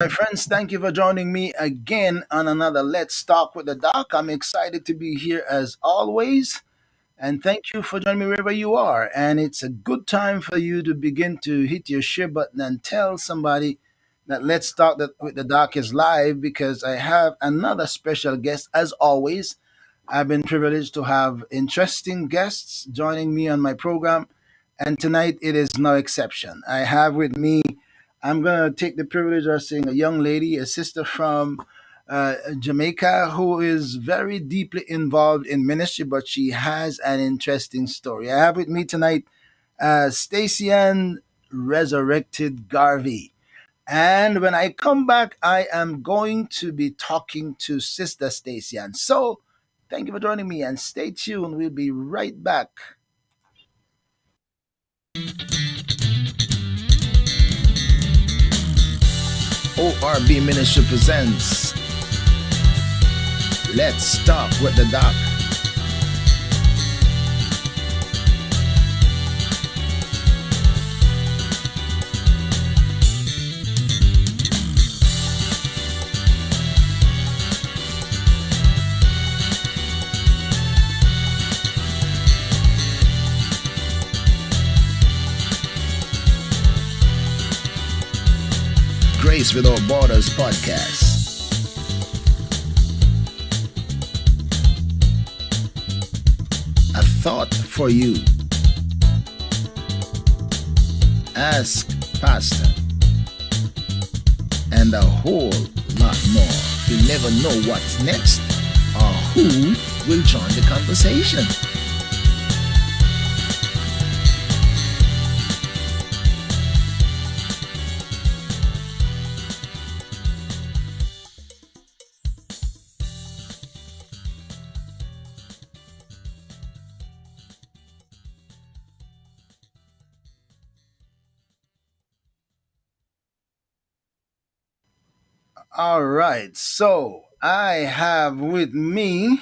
My friends, thank you for joining me again on another Let's Talk with the Doc. I'm excited to be here as always, and thank you for joining me wherever you are. And it's a good time for you to begin to hit your share button and tell somebody that Let's Talk with the Doc is live because I have another special guest as always. I've been privileged to have interesting guests joining me on my program, and tonight it is no exception. I have with me, I'm going to take the privilege of saying a young lady, a sister from Jamaica, who is very deeply involved in ministry, but she has an interesting story. I have with me tonight Stacy-Ann Resurrected Garvey. And when I come back, I am going to be talking to Sister Stacy-Ann. So thank you for joining me and stay tuned. We'll be right back. ORB Ministry presents Let's Talk with the Doc. Grace Without Borders podcast. A thought for you. Ask Pastor. And a whole lot more. You never know what's next or who will join the conversation. All right, so I have with me,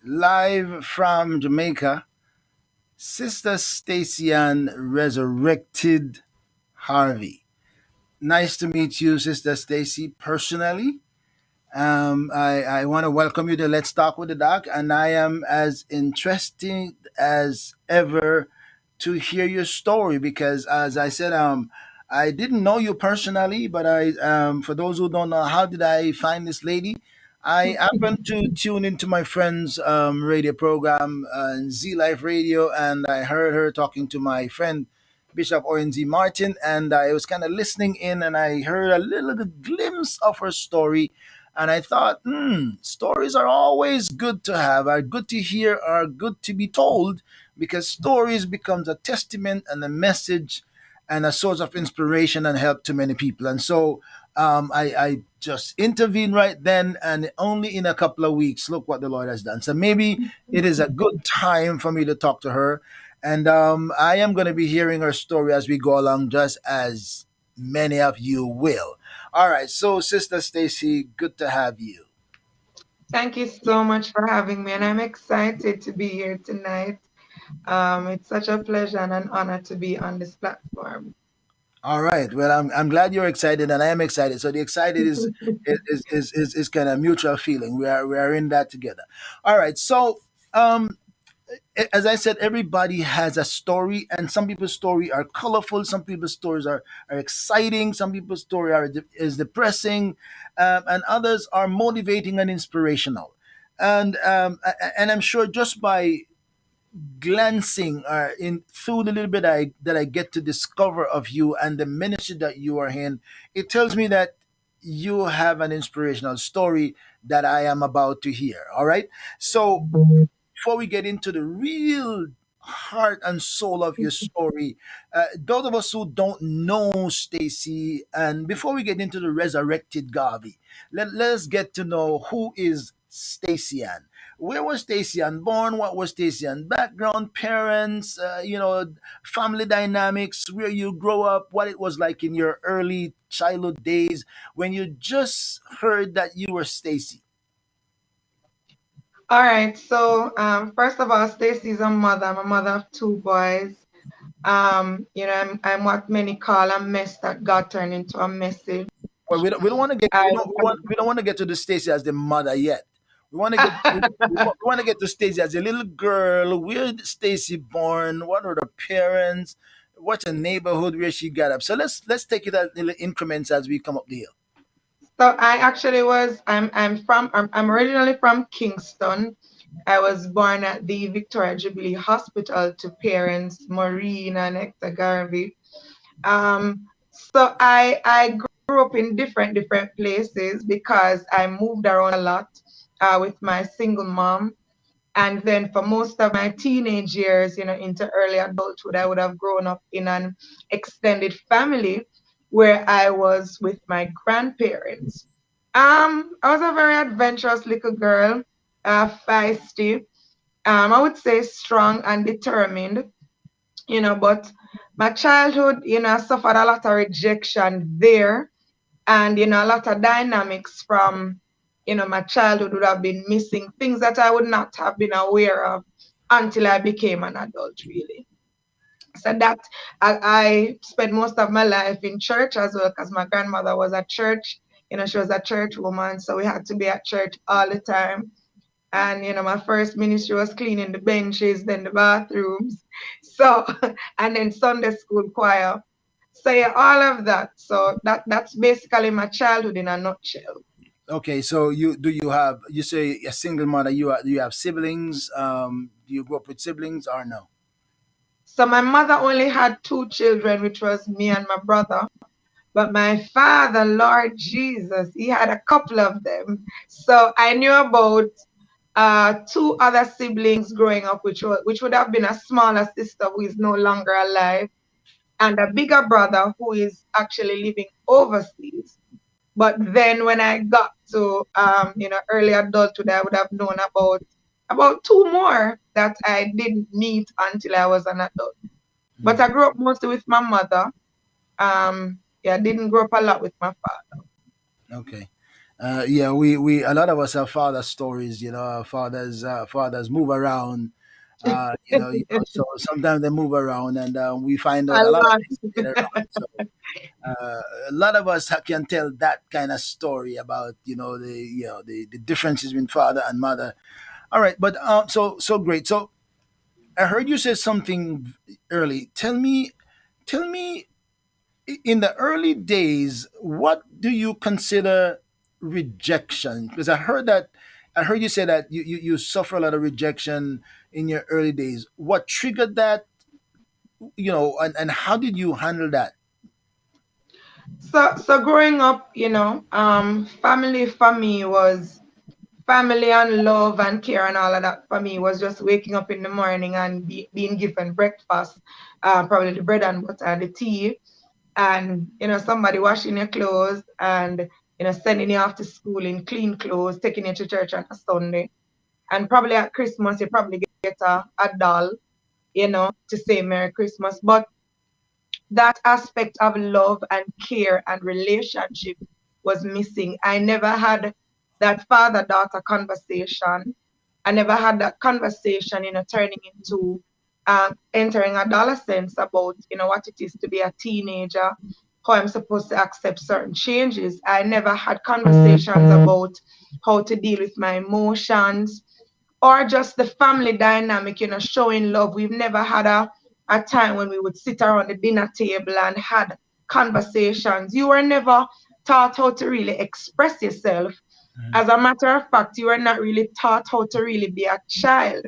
live from Jamaica, Sister Stacy-Ann Resurrected Harvey. Nice to meet you, Sister Stacy, personally. I want to welcome you to Let's Talk with the Doc, and I am as interested as ever to hear your story because, as I said, I didn't know you personally, but for those who don't know, how did I find this lady? I happened to tune into my friend's radio program, Z Life Radio, and I heard her talking to my friend Bishop ONZ Martin, and I was kind of listening in, and I heard a little glimpse of her story, and I thought, stories are always good to have, are good to hear, are good to be told, because stories becomes a testament and a message and a source of inspiration and help to many people. And so I just intervened right then, and only in a couple of weeks, look what the Lord has done. So maybe it is a good time for me to talk to her. And I am going to be hearing her story as we go along, just as many of you will. All right. So, Sister Stacy, good to have you. Thank you so much for having me, and I'm excited to be here tonight. It's such a pleasure and an honor to be on this platform. All right. Well, I'm glad you're excited, and I am excited. So the excited is kind of mutual feeling. We are in that together. All right. So as I said, everybody has a story, and some people's story are colorful. Some people's stories are exciting. Some people's story is depressing, and others are motivating and inspirational. And I'm sure just by glancing in through the little bit that I get to discover of you and the ministry that you are in, it tells me that you have an inspirational story that I am about to hear. All right. So before we get into the real heart and soul of your story, those of us who don't know Stacy, and before we get into the resurrected Garvey, let us get to know who is Stacy-Ann. Where was Stacy-Ann born? What was Stacy-Ann background, parents, family dynamics, where you grow up, what it was like in your early childhood days when you just heard that you were Stacy. All right, so first of all, Stacy is a mother. I'm a mother of two boys. I'm what many call a mess that God turned into a message. but we don't want to get I we don't want to get to the Stacy as the mother yet. We want to get we want to get to Stacy as a little girl. Where did Stacy born? What are the parents? What's the neighborhood where she got up? So let's take it at little increments as we come up the hill. So I actually was I'm originally from Kingston. I was born at the Victoria Jubilee Hospital to parents Maureen and Hector Garvey. So I grew up in different places because I moved around a lot with my single mom. And then for most of my teenage years, into early adulthood, I would have grown up in an extended family where I was with my grandparents. I was a very adventurous little girl, feisty, I would say strong and determined, but my childhood, I suffered a lot of rejection there, and a lot of dynamics from my childhood would have been missing, things that I would not have been aware of until I became an adult, really. So that I spent most of my life in church as well, because my grandmother was at church. She was a church woman, so we had to be at church all the time. And my first ministry was cleaning the benches, then the bathrooms. So and then Sunday school choir. So yeah, all of that. So that's basically my childhood in a nutshell. Okay, so you have, you say a single mother? Do you have siblings? Do you grow up with siblings or no? So my mother only had two children, which was me and my brother. But my father, Lord Jesus, he had a couple of them. So I knew about two other siblings growing up, which would have been a smaller sister who is no longer alive, and a bigger brother who is actually living overseas. But then when I got to early adulthood, I would have known about two more that I didn't meet until I was an adult. But I grew up mostly with my mother. Yeah, I didn't grow up a lot with my father. Okay. Yeah, we a lot of us have father stories. Our fathers move around. So sometimes they move around, and we find A out a lot of lot. things later on. So a lot of us can tell that kind of story about the differences between father and mother. All right, but so great. So I heard you say something early. Tell me, in the early days, what do you consider rejection? Because I heard you say that you suffer a lot of rejection in your early days. What triggered that? And how did you handle that? So growing up, family for me was family and love and care and all of that for me was just waking up in the morning and being given breakfast, probably the bread and butter and the tea, and somebody washing your clothes and sending you off to school in clean clothes, taking you to church on a Sunday, and probably at Christmas you probably get a doll, to say Merry Christmas. But that aspect of love and care and relationship was missing. I never had that father daughter conversation. I never had that conversation, turning into entering adolescence about, what it is to be a teenager, how I'm supposed to accept certain changes. I never had conversations about how to deal with my emotions, or just the family dynamic, showing love. We've never had a time when we would sit around the dinner table and had conversations. You were never taught how to really express yourself. As a matter of fact, you were not really taught how to really be a child.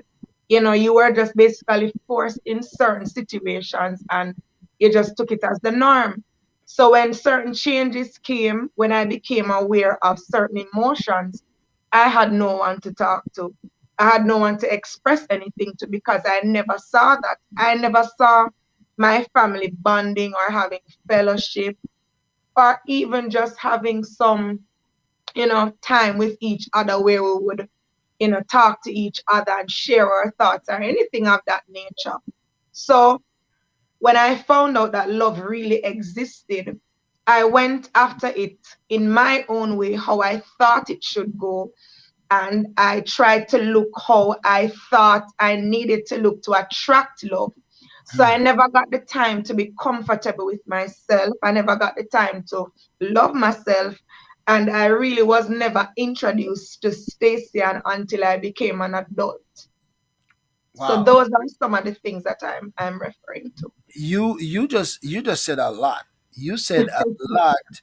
You were just basically forced in certain situations and you just took it as the norm. So when certain changes came, when I became aware of certain emotions, I had no one to talk to. I had no one to express anything to, because I never saw that. I never saw my family bonding or having fellowship, or even just having some, time with each other where we would, talk to each other and share our thoughts or anything of that nature. So when I found out that love really existed, I went after it in my own way, how I thought it should go, and I tried to look how I thought I needed to look to attract love. So I never got the time to be comfortable with myself. I never got the time to love myself. And I really was never introduced to Stacy-Ann until I became an adult. So Wow. those are some of the things that I'm referring to. You just said a lot. You said a lot,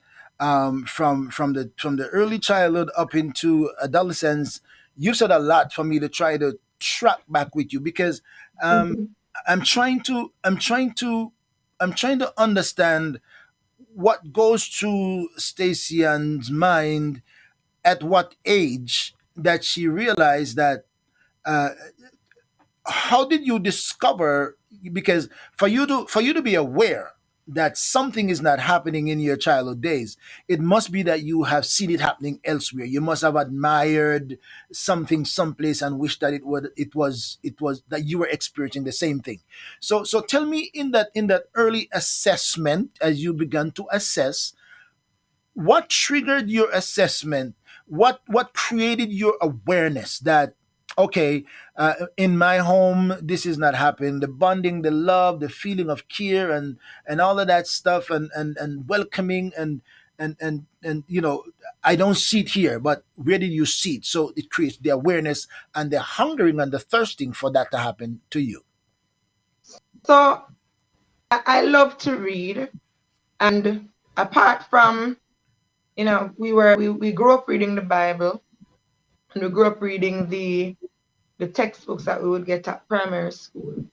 from the early childhood up into adolescence. You said a lot for me to try to track back with you, because um, Mhm. I'm trying to understand what goes through Stacy Ann's mind at what age that she realized that. How did you discover, because for you to be aware that something is not happening in your childhood days, it must be that you have seen it happening elsewhere. You must have admired something someplace and wish that it was that you were experiencing the same thing. So tell me, in that early assessment, as you began to assess, what triggered your assessment, what created your awareness that, okay, in my home this is not happening, the bonding, the love, the feeling of care, and all of that stuff, and welcoming, and I don't see it here, but where did you see it? So it creates the awareness and the hungering and the thirsting for that to happen to you. So I love to read, and apart from, we grew up reading the Bible, and we grew up reading the textbooks that we would get at primary school.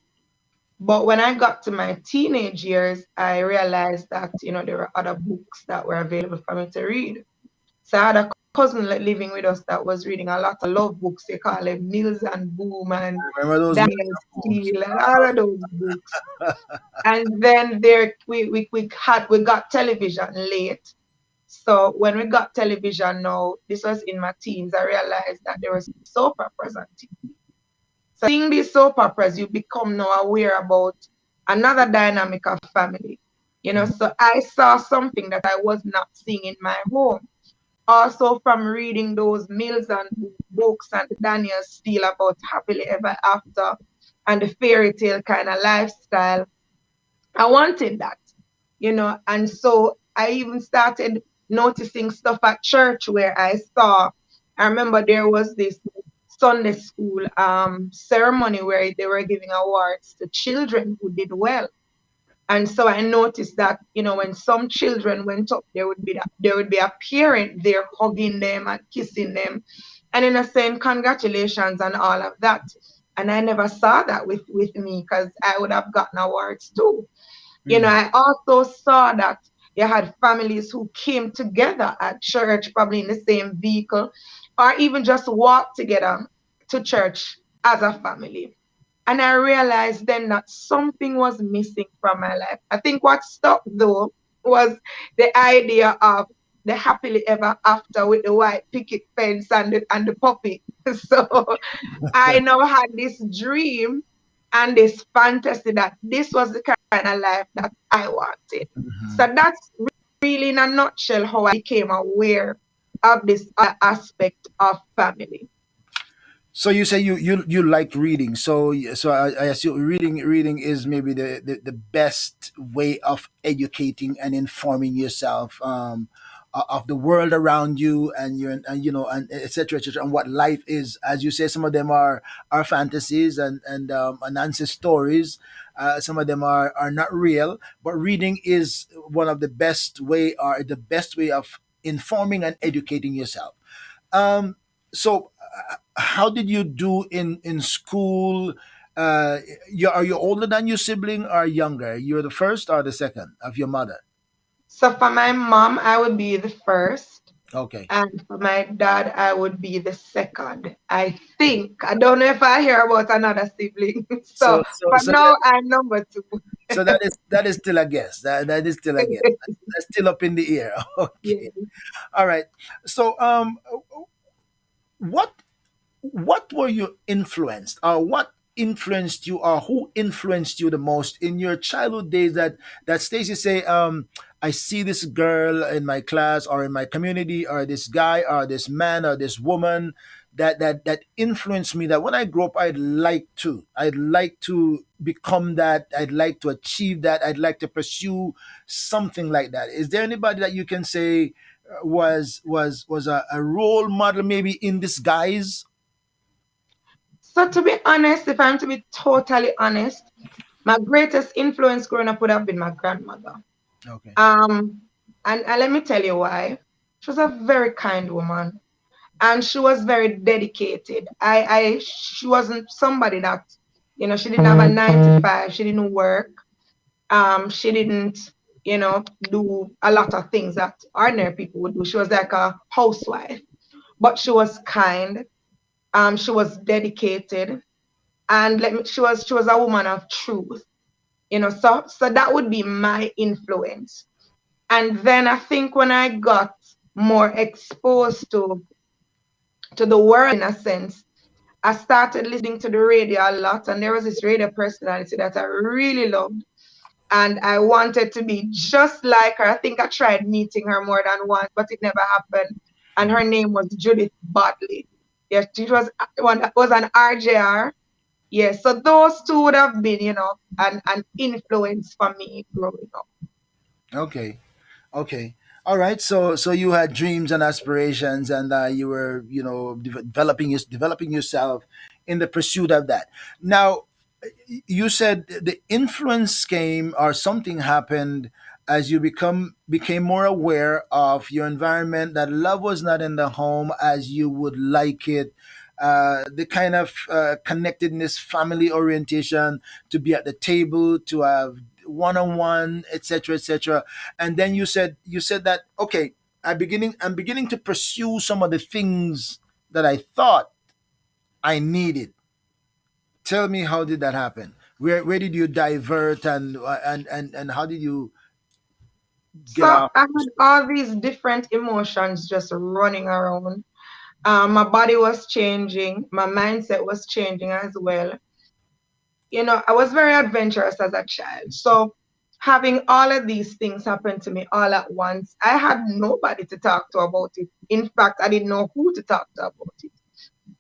But when I got to my teenage years, I realized that, there were other books that were available for me to read. So I had a cousin living with us that was reading a lot of love books. They call them Mills and Boom and Remember those Daniel moves? Steele and all of those books. And then there we got television late. So when we got television now, this was in my teens, I realized that there was soap operas on TV. So seeing these soap operas, you become now aware about another dynamic of family. So I saw something that I was not seeing in my home. Also from reading those Mills and books and Daniel Steele about happily ever after and the fairy tale kind of lifestyle, I wanted that, and so I even started noticing stuff at church where I remember there was this Sunday school ceremony where they were giving awards to children who did well. And so I noticed that, when some children went up, there would be a parent there hugging them and kissing them and saying congratulations and all of that. And I never saw that with me, because I would have gotten awards too. Mm. I also saw that you had families who came together at church, probably in the same vehicle, or even just walked together to church as a family. And I realized then that something was missing from my life. I think what stuck though was the idea of the happily ever after with the white picket fence and the puppy. So I now had this dream and this fantasy that this was the kind of life that I wanted. Mhm. So that's really, in a nutshell, how I became aware of this aspect of family. So you say you like reading. So I assume reading is maybe the best way of educating and informing yourself, of the world around you, and etc etc, and what life is. As you say, some of them are fantasies and nonsense stories. Some of them are not real. But reading is one of the best way, or the best way of informing and educating yourself. Um, so, how did you do in school? Are you older than your sibling or younger? You're the first or the second of your mother? So for my mom, I would be the first. Okay. And for my dad, I would be the second. I think. I don't know if I hear about another sibling. So So so for so now, that, I'm number two. so that is still a guess. That is still a guess. That's still up in the air. Okay. Yeah. All right. So what what were you influenced, or influenced you, or who influenced you the most in your childhood days, that Stacy say, I see this girl in my class or in my community, or this guy or this man or this woman that influenced me, that when I grow up I'd like to become that, I'd like to achieve that, I'd like to pursue something like that. Is there anybody that you can say was a role model, maybe in disguise? So to be honest, if I'm to be totally honest, my greatest influence growing up would have been my grandmother. Okay. Um, and let me tell you why. She was a very kind woman, and she was very dedicated. She wasn't somebody that, she didn't have a 9 to 5. She didn't work. She didn't, do a lot of things that ordinary people would do. She was like a housewife, but she was kind. She was dedicated, and she was a woman of truth. So that would be my influence. And then I think when I got more exposed to the world in a sense, I started listening to the radio a lot, and there was this radio personality that I really loved, and I wanted to be just like her. I think I tried meeting her more than once, but it never happened. And her name was Judith Bodley. Yes, she was an RJR. Yes, so those two would have been, an influence for me growing up. Okay. Okay. All right. So you had dreams and aspirations, and you were, developing yourself in the pursuit of that. Now, you said the influence came, or something happened as you became more aware of your environment, that love was not in the home as you would like it. The kind of connectedness, family orientation, to be at the table, to have one-on-one, etc., etc. And then you said that, okay, I'm beginning to pursue some of the things that I thought I needed. Tell me, how did that happen? Where did you divert, and how did you So get I off? had all these different emotions just running around. My body was changing, my mindset was changing as well. I was very adventurous as a child. So having all of these things happen to me all at once, I had nobody to talk to about it. In fact, I didn't know who to talk to about it.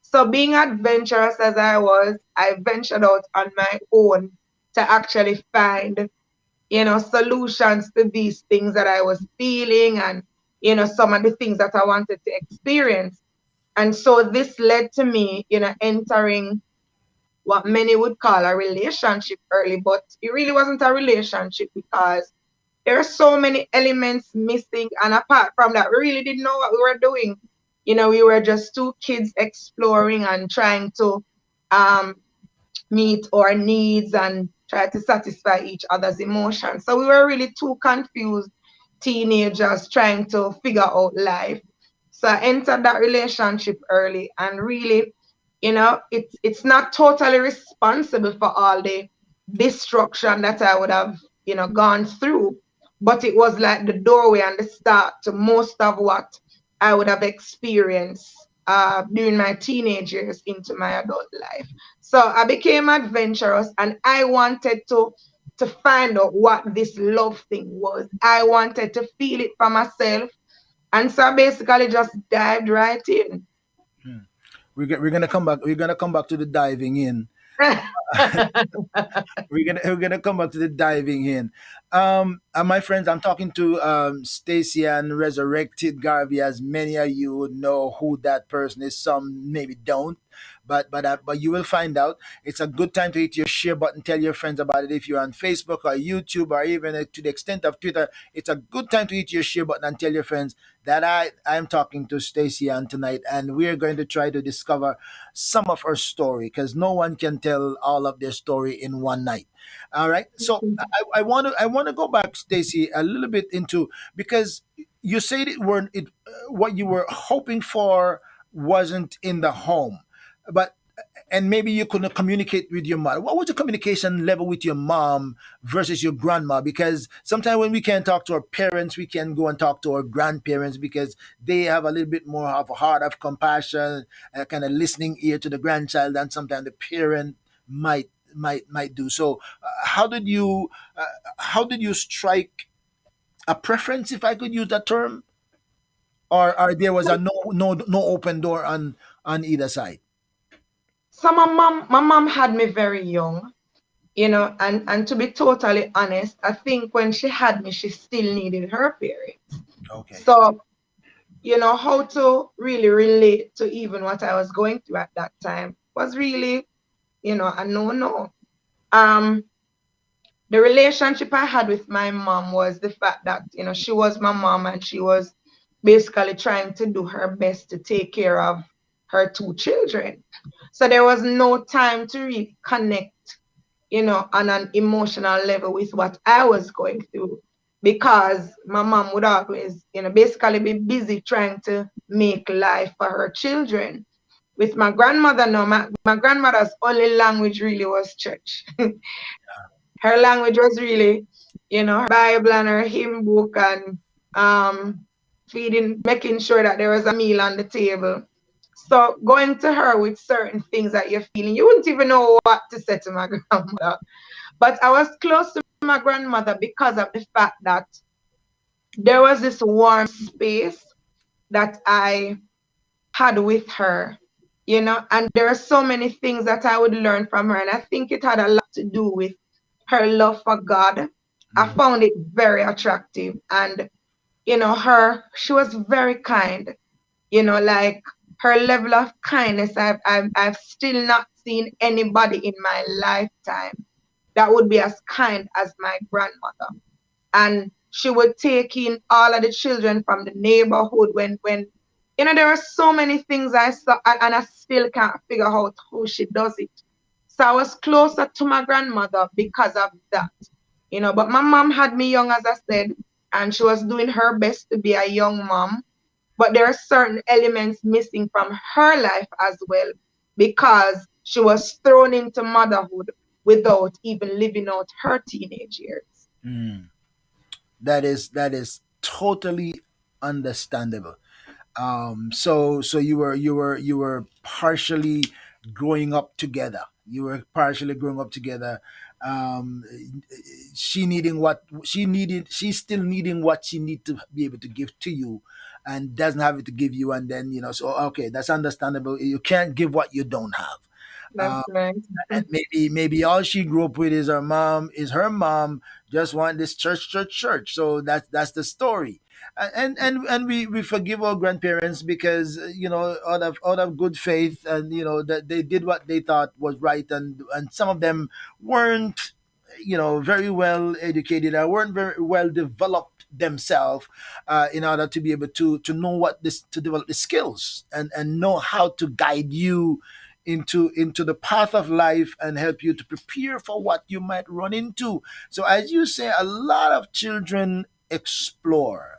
So being adventurous as I was, I ventured out on my own to actually find, solutions to these things that I was feeling, and, some of the things that I wanted to experience. And so this led to me, entering what many would call a relationship early, but it really wasn't a relationship because there are so many elements missing. And apart from that, we really didn't know what we were doing. We were just two kids exploring and trying to um, meet our needs and try to satisfy each other's emotions. So we were really two confused teenagers trying to figure out life. So I entered that relationship early, and really, it's not totally responsible for all the destruction that I would have, gone through, but it was like the doorway and the start to most of what I would have experienced during my teenage years into my adult life. So I became adventurous, and I wanted to find out what this love thing was. I wanted to feel it for myself. And so I basically just dived right in. Hmm. We're gonna come back. We're gonna come back to the diving in. We're gonna come back to the diving in. And my friends, I'm talking to Stacy-Ann, Resurrected Garvey. As many of you would know who that person is, some maybe don't, but you will find out. It's a good time to hit your share button. Tell your friends about it. If you're on Facebook or YouTube, or even to the extent of Twitter, it's a good time to hit your share button and tell your friends that I'm talking to Stacy-Ann tonight, and we're going to try to discover some of her story, because no one can tell all of their story in one night. All right. So I want to go back, Stacy, a little bit into, because you said what you were hoping for wasn't in the home, but and maybe you couldn't communicate with your mother. What was the communication level with your mom versus your grandma? Because sometimes when we can't talk to our parents, we can go and talk to our grandparents, because they have a little bit more of a heart of compassion, a kind of listening ear to the grandchild than sometimes the parent might do. So how did you strike a preference, if I could use that term, or there was a no open door on either side? So my mom had me very young, and to be totally honest, I think when she had me, she still needed her parents. Okay. So, how to really relate to even what I was going through at that time was really, a no. Um, the relationship I had with my mom was the fact that, she was my mom and she was basically trying to do her best to take care of her two children. So there was no time to really connect, on an emotional level with what I was going through because my mom would always, basically be busy trying to make life for her children. With my grandmother, no, my grandmother's only language really was church. Her language was really, her Bible and her hymn book and um, making sure that there was a meal on the table. So going to her with certain things that you're feeling, you wouldn't even know what to say to my grandmother. But I was close to my grandmother because of the fact that there was this warm space that I had with her, and there are so many things that I would learn from her. And I think it had a lot to do with her love for God. I Mhm. found it very attractive. And, she was very kind, like her level of kindness. I've still not seen anybody in my lifetime that would be as kind as my grandmother. And she would take in all of the children from the neighborhood when there are so many things I saw and I still can't figure out how she does it. So I was closer to my grandmother because of that. But my mom had me young, as I said, and she was doing her best to be a young mom. But there are certain elements missing from her life as well because she was thrown into motherhood without even living out her teenage years. Mm. That is totally understandable. So you were partially growing up together. You were partially growing up together. Um, she needing what she needed. She's still needing what she need to be able to give to you, and doesn't have it to give you. And then so okay, that's understandable. You can't give what you don't have. That's right. And maybe all she grew up with is her mom just want this church. So that's the story. And we forgive our grandparents because out of good faith, and that they did what they thought was right, and some of them weren't very well educated, or weren't very well developed themselves, in order to be able to know what this to develop the skills, and know how to guide you into the path of life, and help you to prepare for what you might run into. So as you say, a lot of children explore.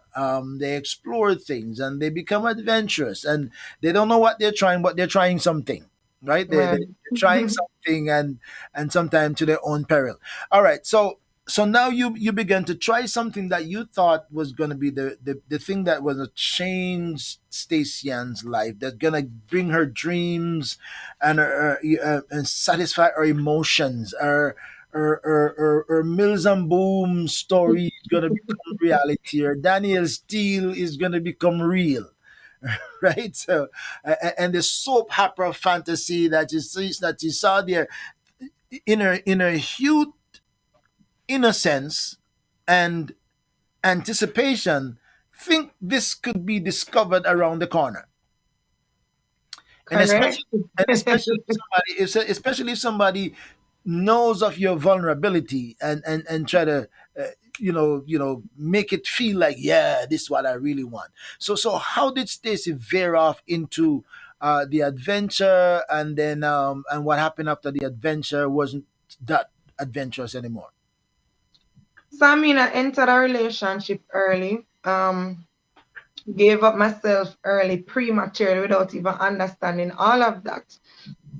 They explore things, and they become adventurous, and they don't know what they're trying, but they're trying something, right? They're Right. trying something, and sometimes to their own peril. All right, so now you began to try something that you thought was going to be the thing that was going to change Stacy-Ann's life, that's going to bring her dreams, and satisfy her emotions. Her Mills and Boom story is going to become reality. Or Daniel Steele is going to become real. Right? So, and the soap opera fantasy that you saw there, in a huge innocence and anticipation, think this could be discovered around the corner. and Correct. especially and especially if somebody knows of your vulnerability, and try to uh, make it feel like, yeah, this is what I really want. So how did Stacy veer off into the adventure, and what happened after the adventure wasn't that adventurous anymore? So I mean, I entered a relationship early, gave up myself early, prematurely, without even understanding all of that.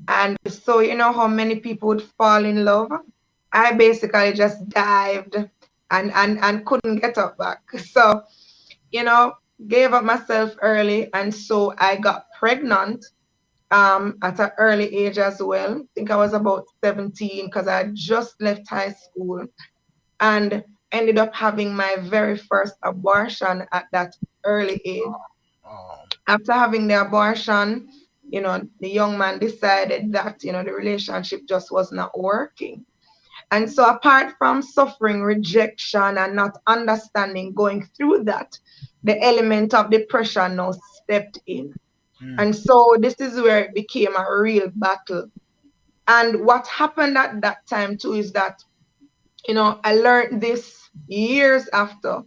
And so, how many people would fall in love? I basically just dived and couldn't get up back. So, you know, gave up myself early. And so I got pregnant at an early age as well. I think I was about 17 because I had just left high school and ended up having my very first abortion at that early age. Oh. After having the abortion, the young man decided that, the relationship just was not working. And so, apart from suffering rejection and not understanding, going through that, the element of depression now stepped in. Mm, And so, this is where it became a real battle. And what happened at that time, too, is that, I learned this years after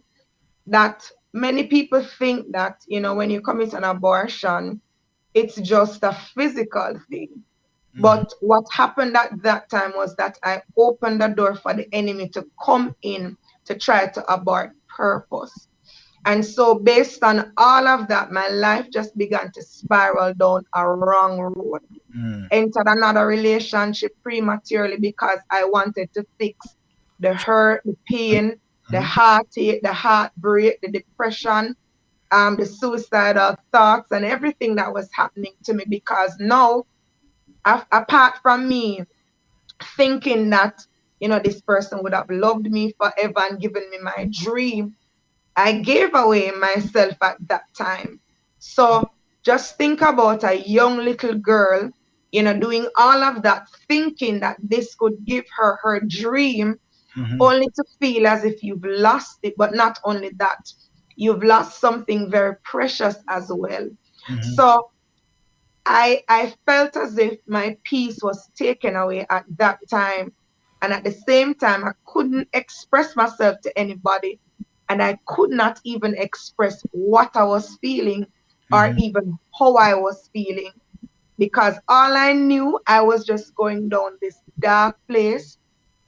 that many people think that, when you commit an abortion, it's just a physical thing. mhm, But what happened at that time was that I opened the door for the enemy to come in to try to abort purpose. And so, based on all of that, my life just began to spiral down a wrong road. mm, Entered another relationship prematurely because I wanted to fix the hurt, the pain, the mhm, heartache, the heartbreak, the depression, the suicidal thoughts, and everything that was happening to me. Because now, apart from me thinking that, this person would have loved me forever and given me my dream, I gave away myself at that time. So just think about a young little girl, doing all of that, thinking that this could give her her dream, mhm, only to feel as if you've lost it. But not only that, you've lost something very precious as well. mhm, So I felt as if my peace was taken away at that time. And at the same time, I couldn't express myself to anybody. And I could not even express what I was feeling or mhm, even how I was feeling. Because all I knew, I was just going down this dark place.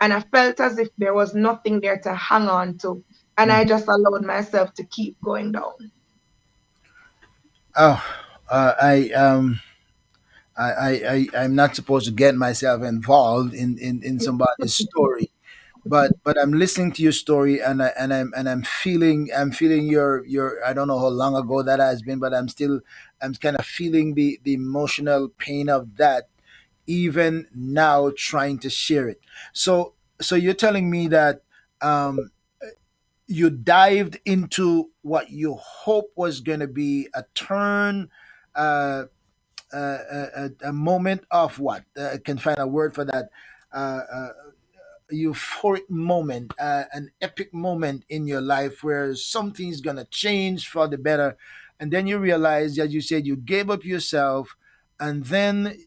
And I felt as if there was nothing there to hang on to. And mhm. I just allowed myself to keep going down. Oh, I'm not supposed to get myself involved in somebody's story, but I'm listening to your story, and I'm feeling your, I don't know how long ago that has been, but I'm kind of feeling the emotional pain of that even now, trying to share it. So you're telling me that um you dived into what you hope was going to be a turn, uh, a moment of what? I can find a word for that. A euphoric moment, an epic moment in your life where something's gonna change for the better, and then you realize, as you said, you gave up yourself, and then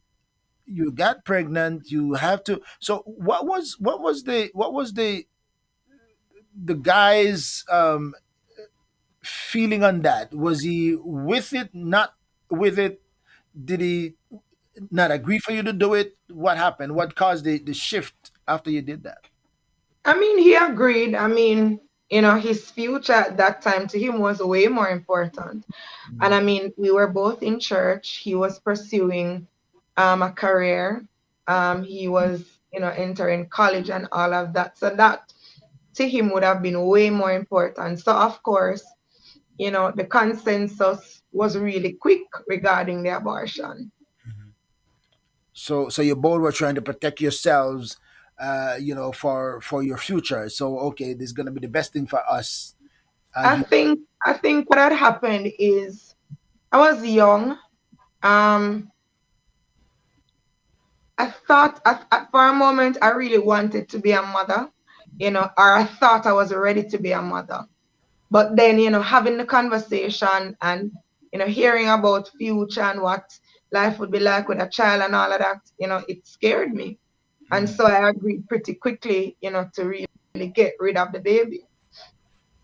you got pregnant. You have to. So what was the guy's feeling on that? Was he with it? Not with it? Did he not agree for you to do it? What happened? What caused the shift after you did that? I mean, he agreed. I mean, his future at that time to him was way more important. And I mean, we were both in church. He was pursuing a career. He was, entering college and all of that. So that to him would have been way more important. So of course, the consensus was really quick regarding the abortion. So you both were trying to protect yourselves, for your future. So okay, this is gonna be the best thing for us. I You. think I think what had happened is I was young. Um, I thought for a moment I really wanted to be a mother, or I thought I was ready to be a mother. But then, having the conversation and, hearing about future and what life would be like with a child and all of that, it scared me. And Mm. so I agreed pretty quickly, to really get rid of the baby.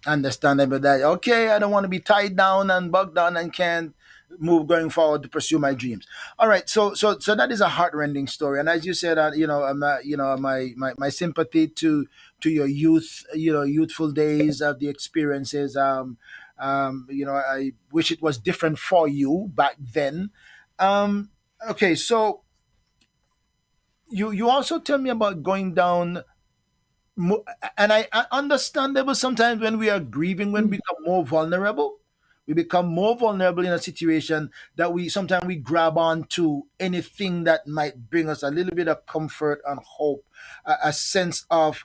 Understandable that, okay, I don't want to be tied down and bogged down and can't move going forward to pursue my dreams. All right, so that is a heartrending story, and as you said, my sympathy to your youth, youthful days of the experiences. I wish it was different for you back then. um okay, so you also tell me about going down, and I understandable sometimes when we are grieving, when we become more vulnerable, We become more vulnerable in a situation that we sometimes we grab on to anything that might bring us a little bit of comfort and hope, a sense of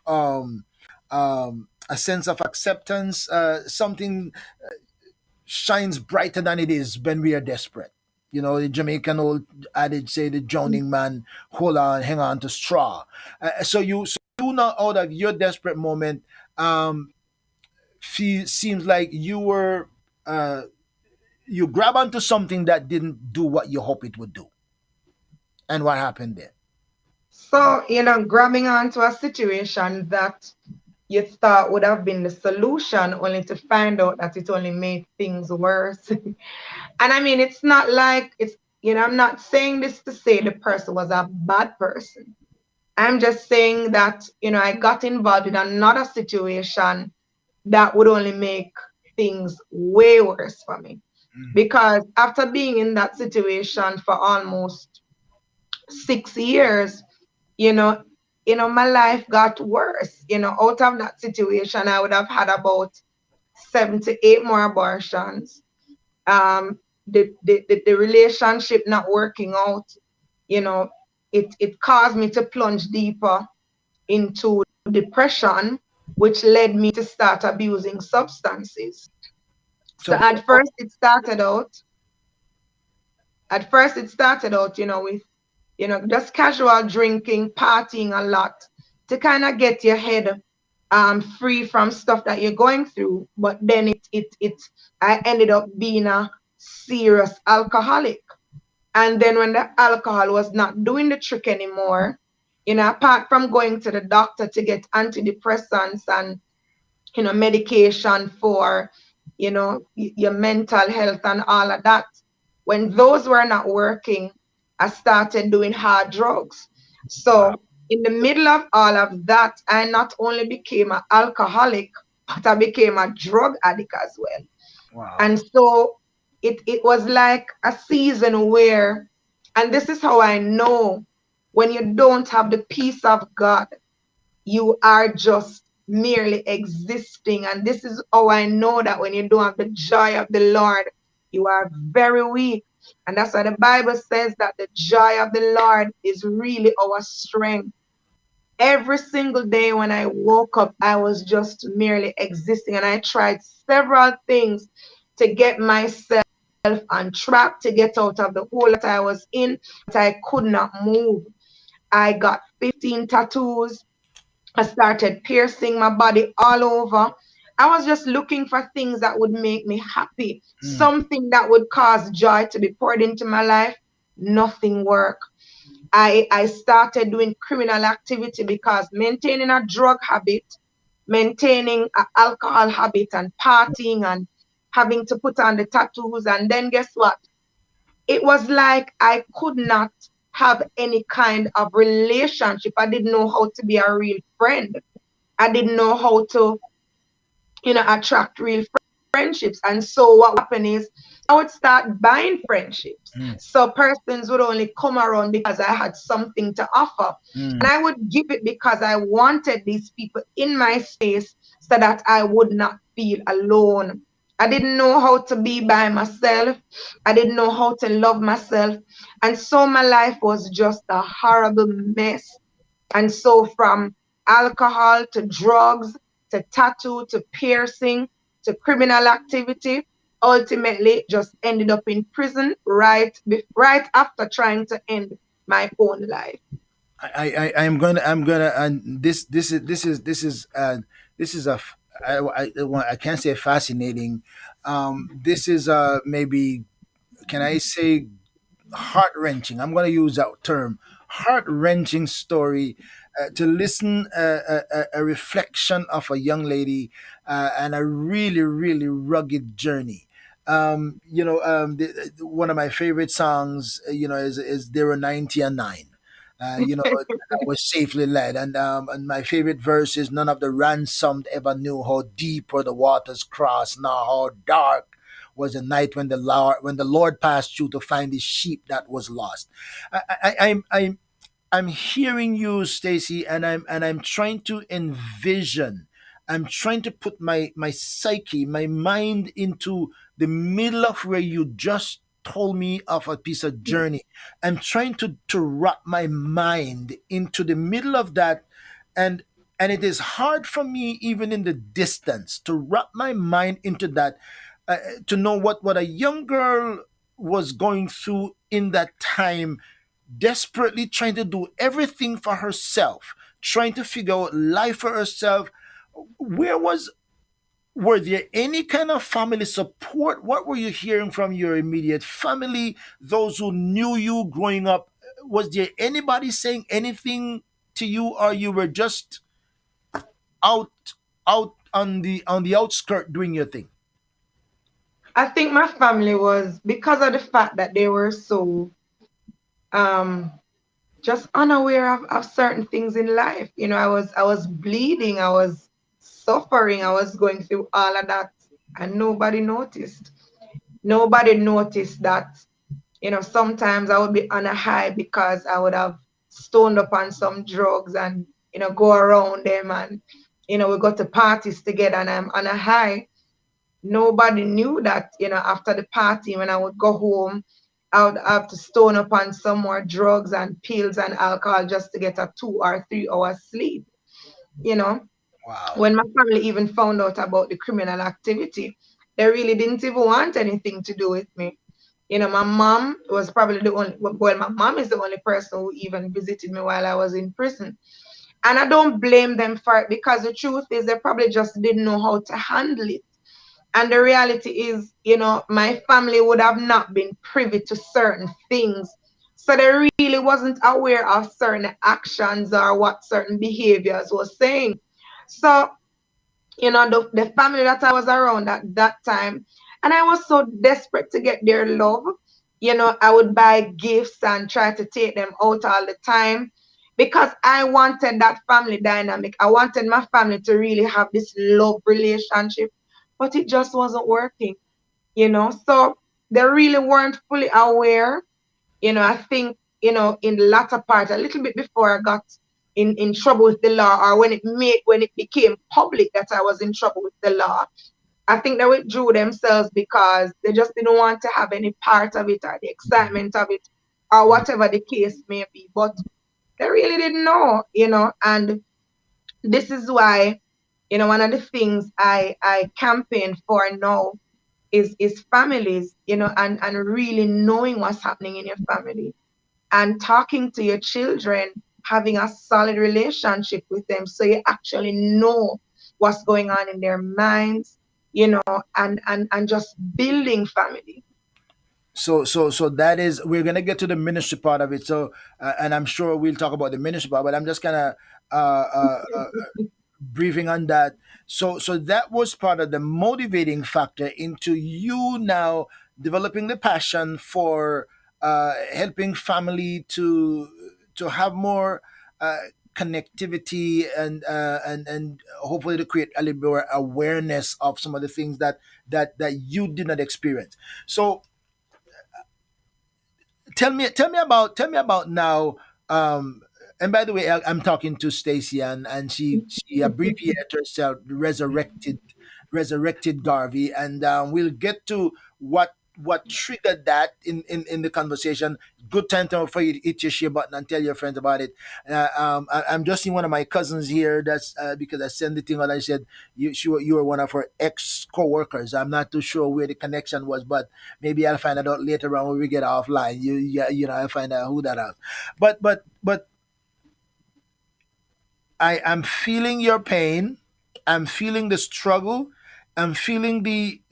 acceptance. Something shines brighter than it is when we are desperate. You know, the Jamaican old adage say the drowning man hold on, hang on to straw. So you now out of your desperate moment, um, seems like uh, you grab onto something that didn't do what you hope it would do. And what happened there? So, grabbing onto a situation that you thought would have been the solution, only to find out that it only made things worse. And I mean, it's not like I'm not saying this to say the person was a bad person. I'm just saying that, I got involved in another situation that would only make things way worse for me. Mm. Because after being in that situation for almost 6 years, you know, my life got worse. Out of that situation, I would have had about 7 to 8 more abortions. The relationship not working out, you know, it caused me to plunge deeper into depression, which led me to start abusing substances. So So at first it started out, with, just casual drinking, partying a lot to kind of get your head free from stuff that you're going through. But then I ended up being a serious alcoholic. And then when the alcohol was not doing the trick anymore, apart from going to the doctor to get antidepressants and medication for, your mental health and all of that. When those were not working, I started doing hard drugs. wow, So in the middle of all of that, I not only became an alcoholic, but I became a drug addict as well. wow. And so it was like a season where, and this is how I know when you don't have the peace of God, you are just merely existing. And this is how I know that when you don't have the joy of the Lord, you are very weak. And that's why the Bible says that the joy of the Lord is really our strength. Every single day when I woke up, I was just merely existing. And I tried several things to get myself on track, to get out of the hole that I was in, but I could not move. I got 15 tattoos. I started piercing my body all over. I was just looking for things that would make me happy, Mm. something that would cause joy to be poured into my life. Nothing worked. I started doing criminal activity because maintaining a drug habit, maintaining an alcohol habit, and partying and having to put on the tattoos. And then guess what? It was like I could not have any kind of relationship. I didn't know how to be a real friend. I didn't know how to, attract real friendships. And so what happened is I would start buying friendships. Mm. So persons would only come around because I had something to offer. Mm. And I would give it because I wanted these people in my space so that I would not feel alone. I didn't know how to be by myself. I didn't know how to love myself. And so my life was just a horrible mess. And so from alcohol to drugs to tattoo to piercing to criminal activity, ultimately just ended up in prison right after trying to end my own life. I'm gonna and this is I can't say fascinating. This is maybe, can I say, heart wrenching. I'm going to use that term, heart wrenching story. To listen a reflection of a young lady, and a really really rugged journey. One of my favorite songs, is "There Were 90 and 9." That was safely led, and my favorite verse is, "None of the ransomed ever knew how deep were the waters crossed, nor how dark was the night when the Lord passed through to find his sheep that was lost." I'm hearing you, Stacy, and I'm trying to envision. I'm trying to put my psyche, my mind into the middle of where you just told me of a piece of journey. I'm trying to wrap my mind into the middle of that, and and it is hard for me even in the distance to wrap my mind into that, to know what a young girl was going through in that time, desperately trying to do everything for herself, trying to figure out life for herself. Where was Were there any kind of family support? What were you hearing from your immediate family, those who knew you growing up? Was there anybody saying anything to you, or you were just out out on the outskirt doing your thing? I think my family was, because of the fact that they were so um just unaware of certain things in life. I was bleeding, I was suffering, I was going through all of that, and nobody noticed. Nobody noticed that, sometimes I would be on a high because I would have stoned up on some drugs and, go around them, and, we go to parties together and I'm on a high. Nobody knew that, after the party, when I would go home, I would have to stone up on some more drugs and pills and alcohol just to get a 2 or 3 hour sleep. You know, Wow. when my family even found out about the criminal activity, they really didn't even want anything to do with me. My mom was probably the only, well, my mom is the only person who even visited me while I was in prison. And I don't blame them for it, because the truth is they probably just didn't know how to handle it. And the reality is, my family would have not been privy to certain things. So they really wasn't aware of certain actions or what certain behaviors was saying. So, the family that I was around at that time, and I was so desperate to get their love. I would buy gifts and try to take them out all the time, because I wanted that family dynamic. I wanted my family to really have this love relationship, but it just wasn't working. So they really weren't fully aware. I think, in the latter part, a little bit before I got in trouble with the law, or when it became public that I was in trouble with the law, I think they withdrew themselves because they just didn't want to have any part of it, or the excitement of it, or whatever the case may be. But they really didn't know. And this is why, one of the things I campaign for now is families, and really knowing what's happening in your family, and talking to your children, having a solid relationship with them, so you actually know what's going on in their minds, and just building family. So that is, we're gonna get to the ministry part of it. So and I'm sure we'll talk about the ministry part, but I'm just kind of briefing on that. So that was part of the motivating factor into you now developing the passion for helping family to have more connectivity, and hopefully to create a little more awareness of some of the things that you did not experience. So tell me about now. And by the way, I'm talking to Stacy-Ann, and she abbreviated herself resurrected Garvey, and we'll get to what triggered that in the conversation. Good time for you to hit your share button and tell your friends about it. I'm just seeing one of my cousins here. That's because I sent the thing out. I said you were one of her ex co-workers. I'm not too sure where the connection was, but maybe I'll find it out later on when we get offline. I'll find out who that is. But I am feeling your pain. I'm feeling the struggle. I'm feeling the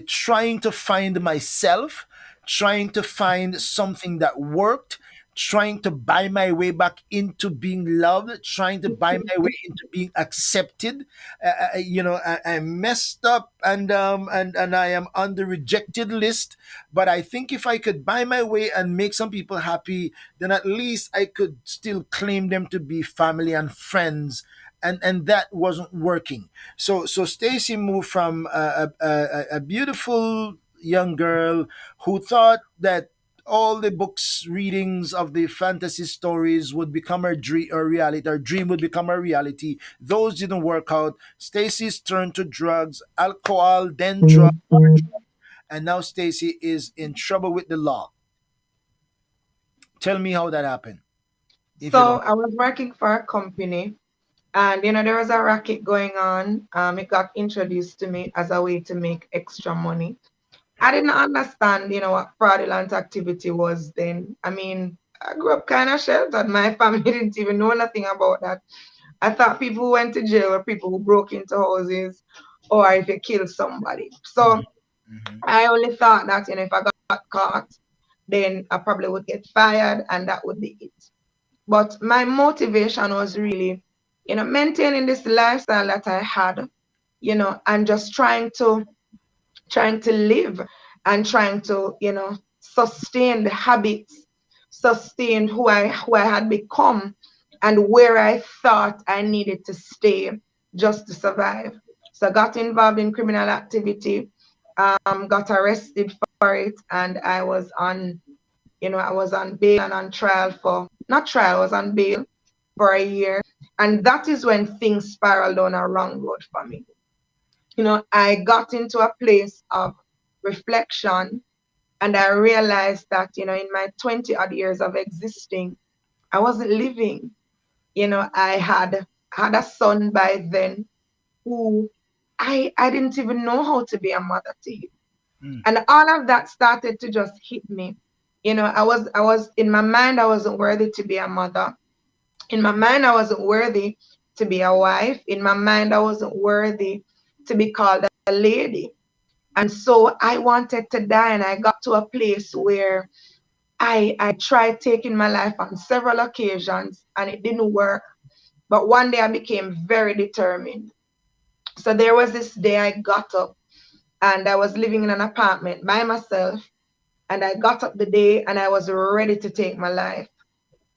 trying to find myself, trying to find something that worked, trying to buy my way back into being loved, trying to buy my way into being accepted. I messed up, and I am on the rejected list. But I think if I could buy my way and make some people happy, then at least I could still claim them to be family and friends. And that wasn't working. So Stacy moved from a beautiful young girl who thought that all the books readings of the fantasy stories would become a dream or reality. Our dream would become a reality. Those didn't work out. Stacy's turned to drugs, alcohol, then drugs, and now Stacy is in trouble with the law. Tell me how that happened, if you So don't. I was working for a company, and there was a racket going on. It got introduced to me as a way to make extra money. I didn't understand, what fraudulent activity was then. I mean, I grew up kind of sheltered. My family didn't even know nothing about that. I thought people who went to jail were people who broke into houses or if you killed somebody. So Mhm. I only thought that, if I got caught, then I probably would get fired and that would be it. But my motivation was really, maintaining this lifestyle that I had, and just trying to live and trying to, sustain the habits, sustain who I had become and where I thought I needed to stay just to survive. So I got involved in criminal activity, got arrested for it, and I was on bail and on trial for not trial, I was on bail for a year. And that is when things spiraled down a wrong road for me. I got into a place of reflection and I realized that, in my 20 odd years of existing, I wasn't living. I had a son by then who I didn't even know how to be a mother to him. Mm. And all of that started to just hit me. I was in my mind, I wasn't worthy to be a mother. In my mind, I wasn't worthy to be a wife. In my mind, I wasn't worthy to be called a lady. And so I wanted to die, and I got to a place where I tried taking my life on several occasions and it didn't work. But one day I became very determined. So there was this day I got up and I was living in an apartment by myself. And I got up the day and I was ready to take my life.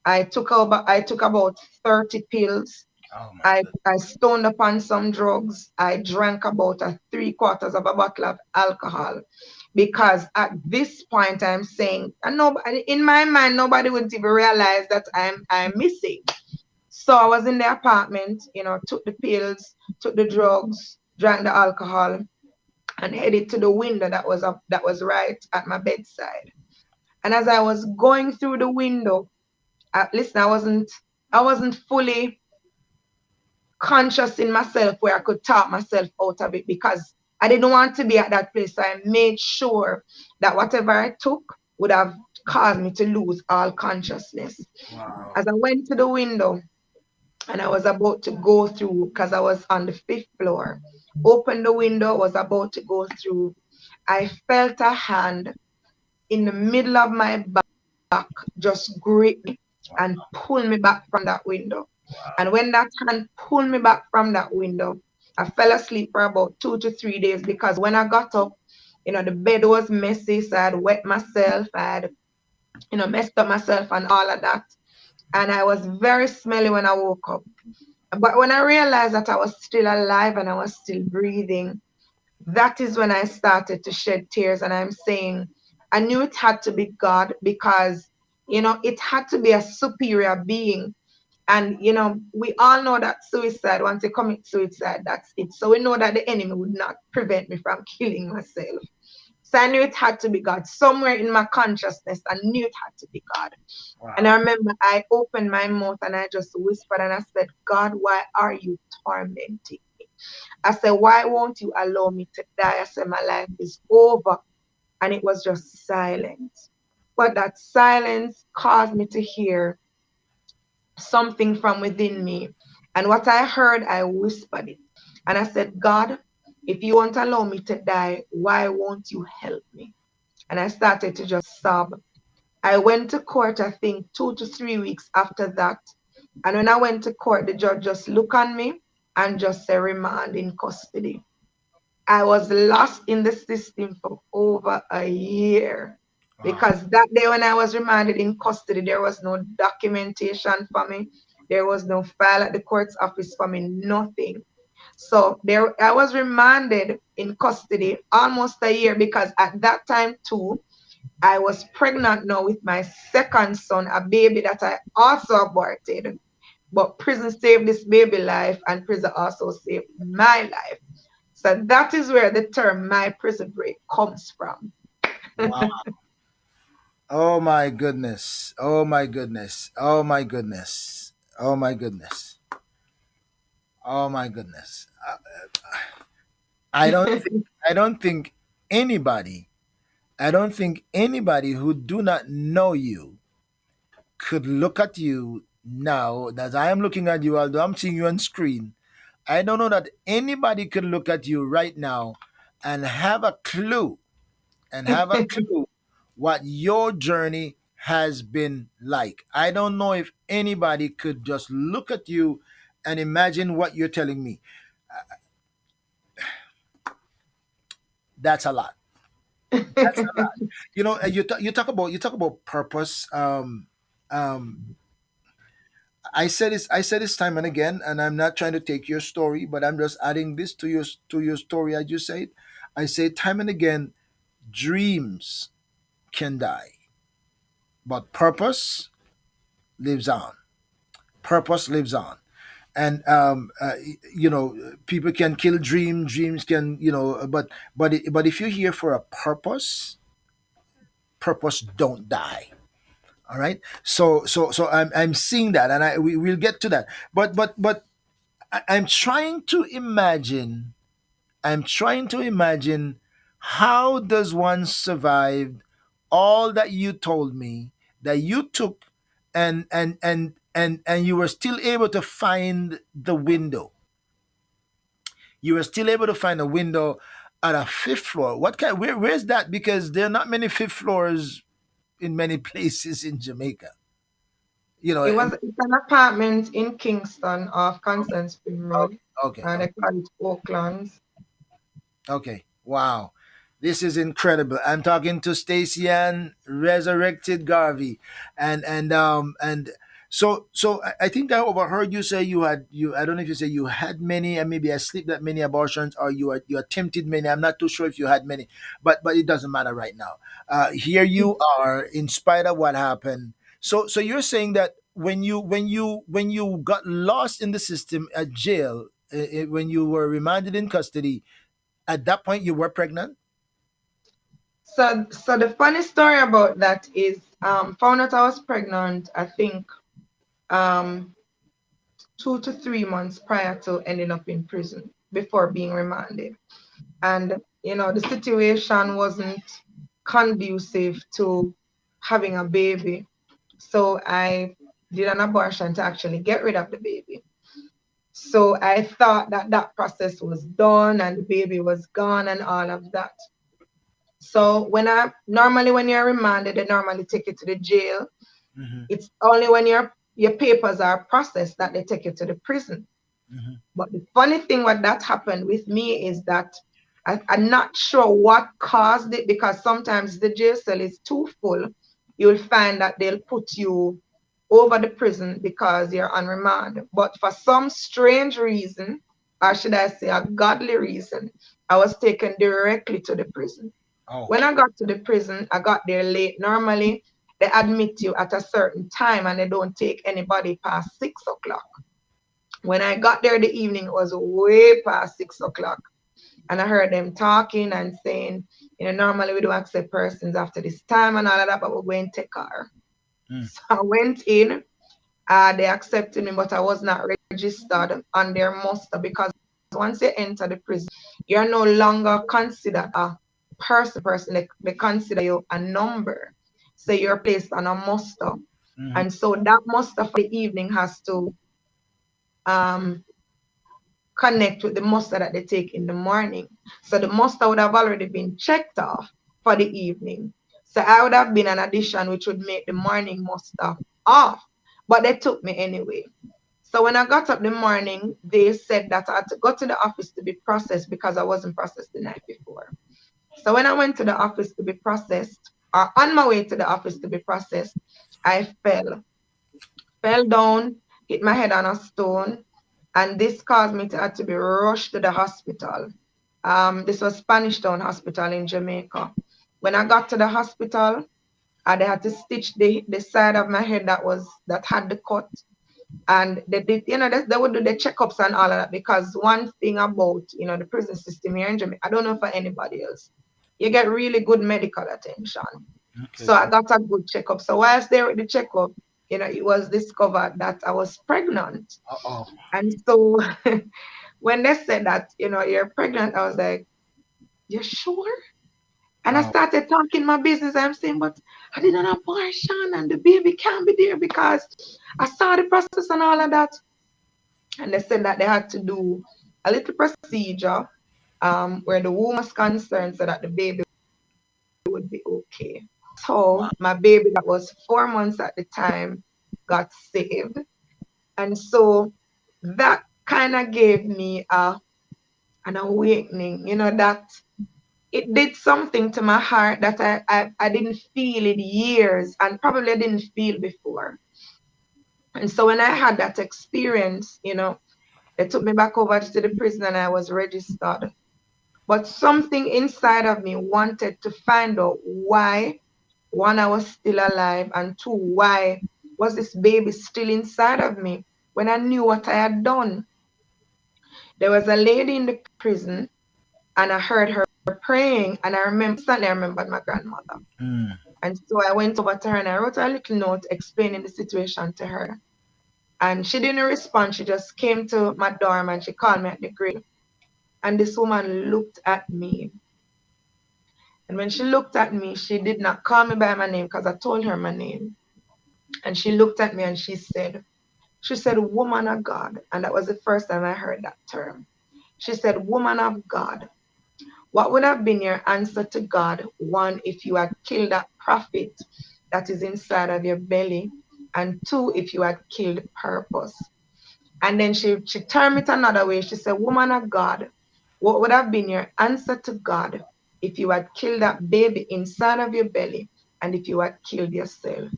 I took about 30 pills. Oh my I stoned upon some drugs. I drank about a 3/4 of a bottle of alcohol because at this point I'm saying, and nobody in my mind, nobody would even realize that I'm missing. So I was in the apartment, took the pills, took the drugs, drank the alcohol, and headed to the window that was right at my bedside. And as I was going through the window, listen, I wasn't fully conscious in myself where I could talk myself out of it because I didn't want to be at that place. So I made sure that whatever I took would have caused me to lose all consciousness. wow. As I went to the window and I was about to go through, because I was on the fifth floor, opened the window, was about to go through, I felt a hand in the middle of my back just grip me and pull me back from that window. And when that hand pulled me back from that window, I fell asleep for about 2 to 3 days because when I got up, the bed was messy. So I had wet myself. I had, messed up myself and all of that. And I was very smelly when I woke up. But when I realized that I was still alive and I was still breathing, that is when I started to shed tears. And I'm saying, I knew it had to be God because, it had to be a superior being. And we all know that suicide, once you commit suicide, that's it. So we know that the enemy would not prevent me from killing myself. So I knew it had to be God. Somewhere in my consciousness, I knew it had to be God. And I Wow. remember I opened my mouth and I just whispered and I said, God, why are you tormenting me? I said, why won't you allow me to die? I said, my life is over. And it was just silence. But that silence caused me to hear something from within me. And what I heard, I whispered it. And I said, God, if you won't allow me to die, why won't you help me? And I started to just sob. I went to court, I think 2 to 3 weeks after that. And when I went to court, the judge just looked on me and just said, remand in custody. I was lost in the system for over a year Wow. because that day when I was remanded in custody, there was no documentation for me. There was no file at the court's office for me, nothing. So there, I was remanded in custody almost a year because at that time too, I was pregnant now with my second son, a baby that I also aborted. But prison saved this baby life, and prison also saved my life. So that is where the term my prison break comes from. Wow. Oh my goodness. Oh my goodness. Oh my goodness. Oh my goodness. Oh my goodness. I don't think I don't think anybody I don't think anybody who do not know you could look at you now that I am looking at you, although I'm seeing you on screen. I don't know that anybody could look at you right now and have a clue what your journey has been like. I don't know if anybody could just look at you and imagine what you're telling me. That's a lot. That's a lot. You know, you talk about purpose. Um, I said this time and again, and I'm not trying to take your story, but I'm just adding this to your story. I just said, I say time and again, dreams can die, but purpose lives on. Purpose lives on. And you know, people can kill dreams can, you know, but if you're here for a purpose, purpose don't die. All right. So I'm seeing that, and we'll get to that. But I'm trying to imagine. I'm trying to imagine how does one survive all that you told me that you took, and you were still able to find the window. You were still able to find a window at a fifth floor. What kind? Where's that? Because there are not many fifth floors in many places in Jamaica. You know. It's an apartment in Kingston off Constant Spring Okay. Road, Okay. and they call it Oaklands. Okay. Wow. This is incredible. I'm talking to Stacy-Ann, Resurrected Garvey. And I think I overheard you say you I don't know if you say you had many, and maybe I sleep that many abortions, or you attempted many. I'm not too sure if you had many, but it doesn't matter right now. Here you are in spite of what happened. So you're saying that when you got lost in the system at jail, when you were remanded in custody, at that point you were pregnant. So the funny story about that is, found out I was pregnant, I think, um 2 to 3 months prior to ending up in prison before being remanded. And the situation wasn't conducive to having a baby. So I did an abortion to actually get rid of the baby. So I thought that that process was done and the baby was gone and all of that. So when you're remanded, they normally take you to the jail. Mm-hmm. It's only when your papers are processed that they take you to the prison. Mm-hmm. But the funny thing what that happened with me is that I'm not sure what caused it, because sometimes the jail cell is too full. You'll find that they'll put you over the prison because you're on remand. But for some strange reason, or should I say a godly reason, I was taken directly to the prison. Oh. When I got to the prison, I got there late. Normally, they admit you at a certain time and they don't take anybody past 6 o'clock. When I got there the evening, it was way past 6 o'clock. And I heard them talking and saying, normally we don't accept persons after this time and all of that, but we're going to take her. Mm. So I went in, they accepted me, but I was not registered on their muster, because once you enter the prison, you're no longer considered a person. They consider you a number. So you're placed on a muster. Mm-hmm. And so that muster for the evening has to um, connect with the muster that they take in the morning. So the muster would have already been checked off for the evening. So I would have been an addition, which would make the morning muster off. But they took me anyway. So when I got up the morning, they said that I had to go to the office to be processed because I wasn't processed the night before. So when I went to the office to be processed, or on my way to the office to be processed, I fell down, hit my head on a stone, and this caused me to have to be rushed to the hospital. This was Spanish Town Hospital in Jamaica, when I got to the hospital, they had to stitch the side of my head that had the cut. And they did, they would do the checkups and all of that, because one thing about, the prison system here in Jamaica, I don't know for anybody else, you get really good medical attention. Okay. So I got a good checkup. So whilst there with the checkup, it was discovered that I was pregnant. Uh-oh. And so when they said that, you're pregnant, I was like, you sure? And I Wow. started talking my business. I'm saying, but I did an abortion and the baby can't be there because I saw the process and all of that. And they said that they had to do a little procedure where the womb was concerned so that the baby would be okay. Wow. So my baby that was 4 months at the time got saved. And so that kind of gave me an awakening, that it did something to my heart that I didn't feel in years, and probably didn't feel before. And so when I had that experience, they took me back over to the prison and I was registered. But something inside of me wanted to find out why, one, I was still alive, and two, why was this baby still inside of me when I knew what I had done. There was a lady in the prison, and I heard her praying, and instantly I remembered my grandmother. Mm. And so I went over to her and I wrote a little note explaining the situation to her. And she didn't respond. She just came to my dorm and she called me at the grave. And this woman looked at me. And when she looked at me, she did not call me by my name because I told her my name. And she looked at me and she said, woman of God. And that was the first time I heard that term. She said, woman of God, what would have been your answer to God? One, if you had killed that prophet that is inside of your belly. And two, if you had killed purpose. And then she turned it another way. She said, woman of God, what would have been your answer to God if you had killed that baby inside of your belly and if you had killed yourself?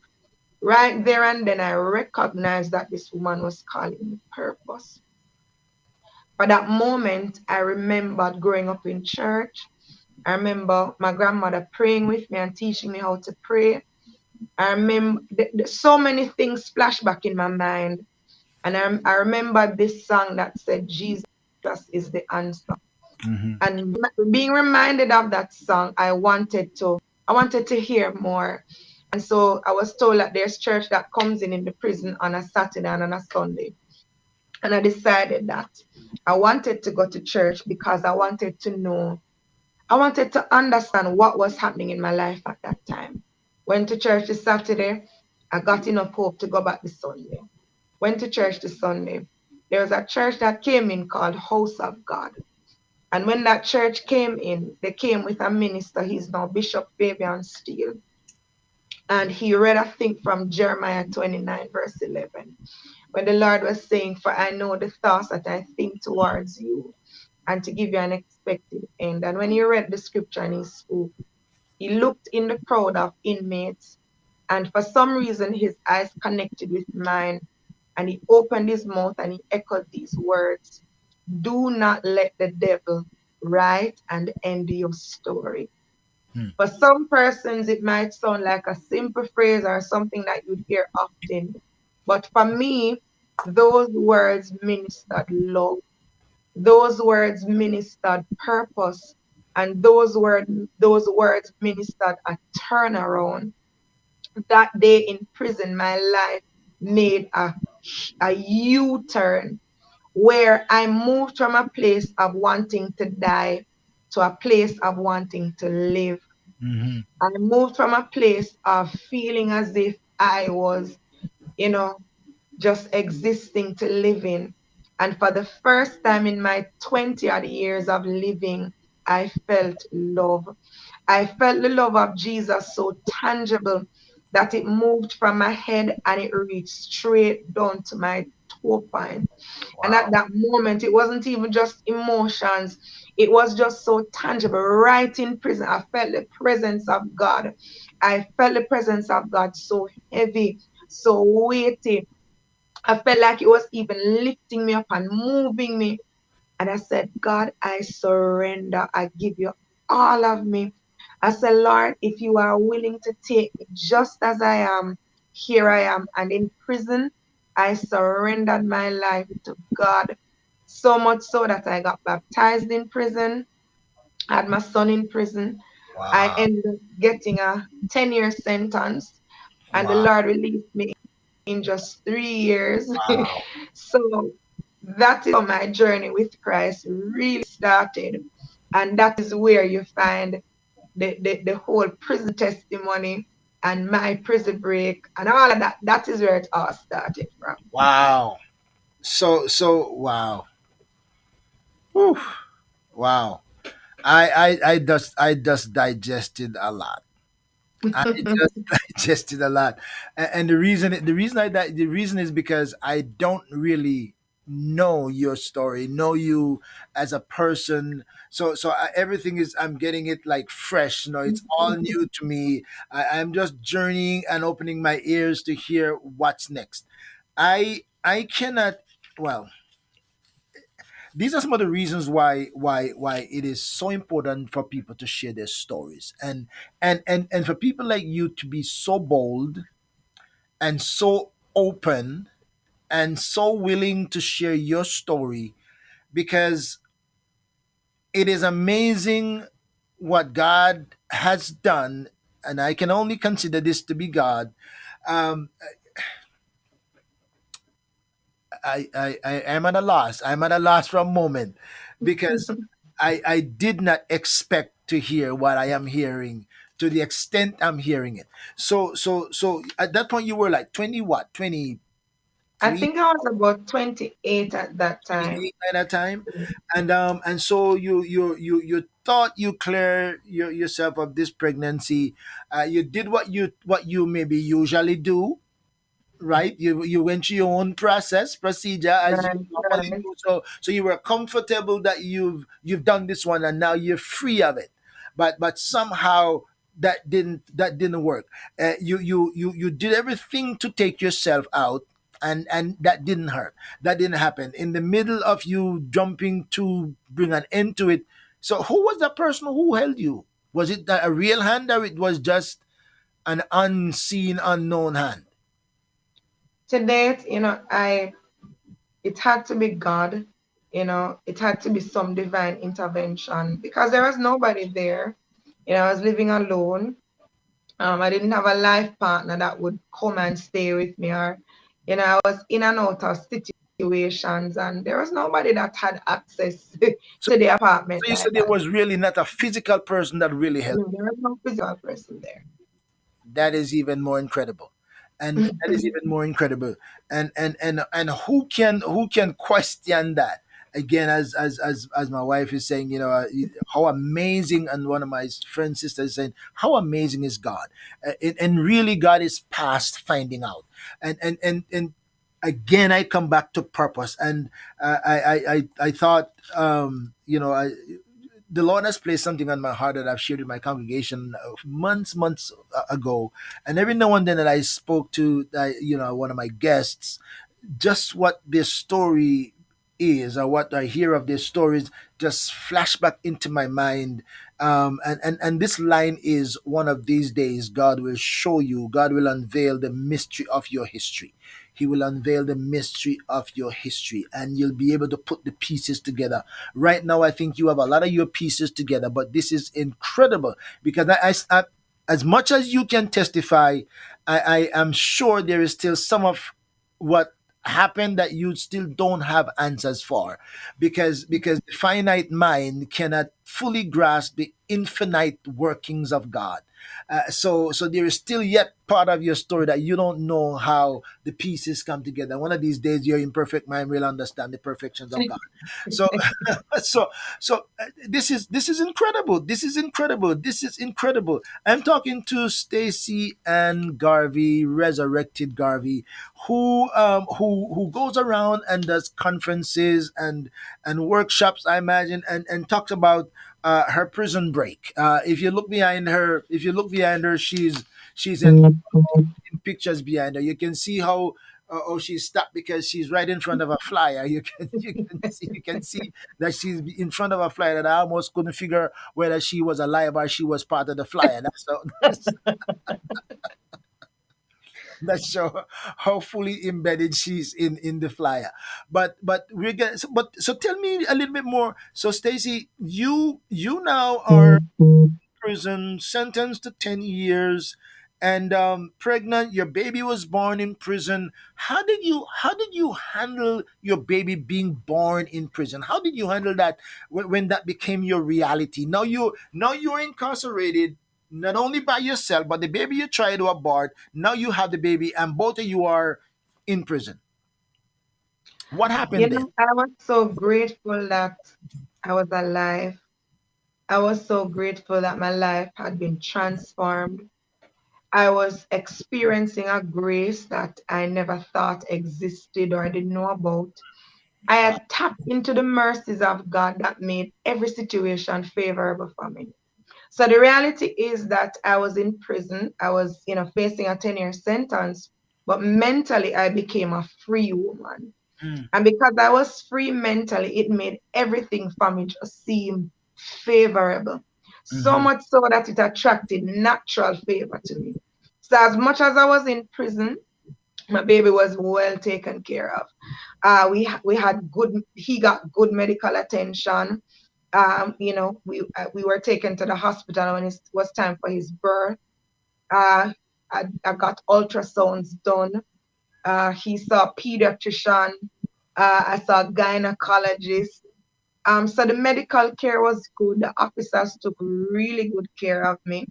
Right there and then I recognized that this woman was calling me purpose. For that moment, I remembered growing up in church. I remember my grandmother praying with me and teaching me how to pray. I remember so many things flash back in my mind. And I remember this song that said, Jesus is the answer. Mm-hmm. And being reminded of that song, I wanted to hear more. And so I was told that there's church that comes in the prison on a Saturday and on a Sunday. And I decided that I wanted to go to church because I wanted to understand what was happening in my life at that time. Went to church this Saturday. I got enough hope to go back this Sunday. Went to church this Sunday. There was a church that came in called House of God. And when that church came in, they came with a minister. He's now Bishop Fabian Steele. And he read, I think, from Jeremiah 29, verse 11, when the Lord was saying, for I know the thoughts that I think towards you, and to give you an expected end. And when he read the scripture and he spoke, he looked in the crowd of inmates, and for some reason his eyes connected with mine, and he opened his mouth and he echoed these words: do not let the devil write and end your story. Hmm. For some persons, it might sound like a simple phrase or something that you'd hear often. But for me, those words ministered love. Those words ministered purpose. And those words ministered a turnaround. That day in prison, my life made a U-turn where I moved from a place of wanting to die to a place of wanting to live. Mm-hmm. I moved from a place of feeling as if I was, you know, just existing to live in. And for the first time in my 20 odd years of living, I felt love. I felt the love of Jesus so tangible that it moved from my head and it reached straight down to my toe point. And at Wow. that moment, it wasn't even just emotions. It was just so tangible. Right in prison, I felt the presence of God. I felt the presence of God so heavy, so weighty. I felt like it was even lifting me up and moving me. And I said, God, I surrender. I give you all of me. I said, Lord, if you are willing to take me just as I am, here I am. And in prison, I surrendered my life to God. So much so that I got baptized in prison. I had my son in prison. I Wow. ended up getting a 10-year sentence, and the Wow. Lord released me in just 3 years. Wow. So that is how my journey with Christ really started. And that is where you find the whole prison testimony and my prison break and all of that. That is where it all started from. Wow. Wow. Whew. Wow. I just digested a lot. I just digested a lot, and the reason is because I don't really know your story, know you as a person. Everything is, I'm getting it like fresh. It's all new to me. I'm just journeying and opening my ears to hear what's next. I cannot. Well, these are some of the reasons why it is so important for people to share their stories, and for people like you to be so bold and so open and so willing to share your story, because it is amazing what God has done, and I can only consider this to be God. um, I am at a loss. I'm at a loss for a moment, because I did not expect to hear what I am hearing to the extent I'm hearing it. So at that point you were like 20, what, 23, I think I was about 28 at that time. 28 at that time. And so you thought you clear yourself of this pregnancy. You did what you maybe usually do, right? You went through your own procedure as you Right, normally right. do. So you were comfortable that you've done this one, and now you're free of it. But somehow that didn't work. You did everything to take yourself out, and that didn't hurt. That didn't happen. In the middle of you jumping to bring an end to it. So who was the person who held you? Was it a real hand, or it was just an unseen, unknown hand? To date, I it had to be God, it had to be some divine intervention because there was nobody there. I was living alone. I didn't have a life partner that would come and stay with me, or, I was in and out of situations, and there was nobody that had access So, to the apartment so you like said there that. was really not a physical person that really helped. There was no physical person That is even more incredible, and there. that is even more incredible. And who can question that? Again, as my wife is saying, how amazing, and one of my friend sisters is saying, how amazing is God. And really, God is past finding out. And again, I come back to purpose. And I thought, the Lord has placed something on my heart that I've shared with my congregation months ago, and every now and then that I spoke to, one of my guests, just what their story is, or what I hear of their stories, just flash back into my mind. And this line is, one of these days, God will show you, God will unveil the mystery of your history. He will unveil the mystery of your history, and you'll be able to put the pieces together. Right now, I think you have a lot of your pieces together, but this is incredible, because as much as you can testify, I am sure there is still some of what happened that you still don't have answers for, because the finite mind cannot fully grasp the infinite workings of God. So there is still yet part of your story that you don't know how the pieces come together. One of these days, your imperfect mind will understand the perfections of God. So so this is incredible. This is incredible. This is incredible. I'm talking to Stacy-Ann Garvey, Resurrected Garvey, who goes around and does conferences and workshops, I imagine, and talks about her prison break. If you look behind her, she's in pictures behind her. You can see how. or she's stopped because she's right in front of a flyer. You can see that she's in front of a flyer that I almost couldn't figure whether she was alive or she was part of the flyer. That's so that show how fully embedded she's in the flyer. But we're gonna so tell me a little bit more. So Stacy, you now are prison, sentenced to 10 years, and pregnant. Your baby was born in prison. How did you handle your baby being born in prison? How did you handle that when that became your reality? Now you're incarcerated. Not only by yourself, but the baby you tried to abort. Now you have the baby, and both of you are in prison. What You happened then? know, I was so grateful that I was alive. I was so grateful that my life had been transformed. I was experiencing a grace that I never thought existed or I didn't know about. I Wow. had tapped into the mercies of God that made every situation favorable for me. So the reality is that I was in prison. I was, facing a 10-year sentence, but mentally I became a free woman. Mm, And because I was free mentally, it made everything for me just seem favorable. So mhm, much so that it attracted natural favor to me. So as much as I was in prison, my baby was well taken care of. We had good. He got good medical attention. We were taken to the hospital when it was time for his birth. Uh, I got ultrasounds done. He saw a pediatrician. I saw a gynecologist. So the medical care was good. The officers took really good care of me.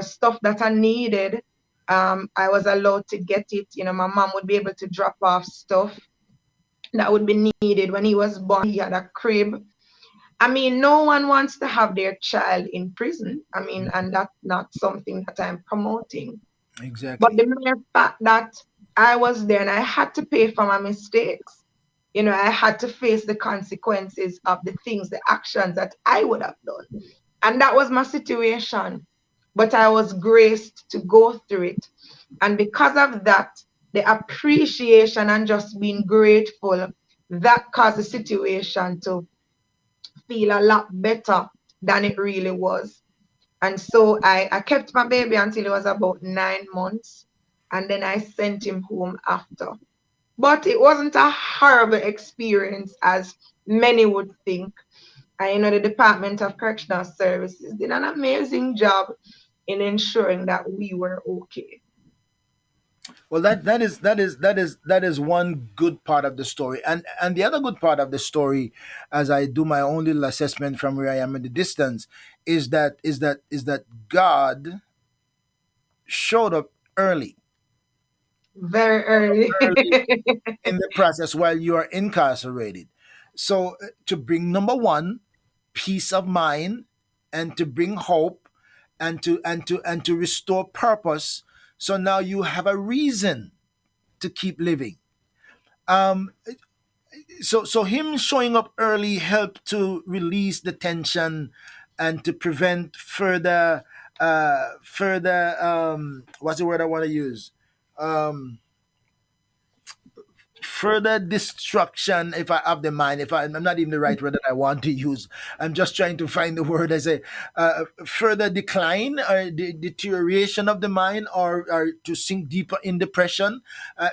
Stuff that I needed, I was allowed to get it. My mom would be able to drop off stuff that would be needed. When he was born, he had a crib. I mean, no one wants to have their child in prison. I mean, and that's not something that I'm promoting. But exactly. the mere fact that I was there and I had to pay for my mistakes, I had to face the consequences of the things, the actions that I would have done. And that was my situation. But I was graced to go through it. And because of that, the appreciation and just being grateful, that caused the situation to feel a lot better than it really was. And so I kept my baby until he was about 9 months. And then I sent him home after. But it wasn't a horrible experience as many would think. And the Department of Correctional Services did an amazing job in ensuring that we were okay. Well, that is one good part of the story, and the other good part of the story, as I do my own little assessment from where I am in the distance, is that God showed up early, Very early. early in the process while you are incarcerated. So to bring number one, peace of mind, and to bring hope, and to restore purpose. So now you have a reason to keep living. Um, so him showing up early helped to release the tension and to prevent further what's the word I want to use, um further destruction, if I have the mind, if I'm not even the right word that I want to use. I'm just trying to find the word. I say further decline or deterioration of the mind, or to sink deeper in depression,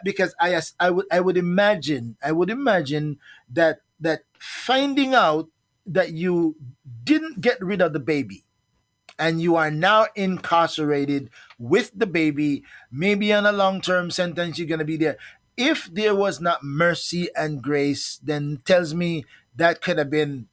because I would imagine that finding out that you didn't get rid of the baby and you are now incarcerated with the baby, maybe on a long term sentence, you're going to be there. If there was not mercy and grace, then tells me that could have been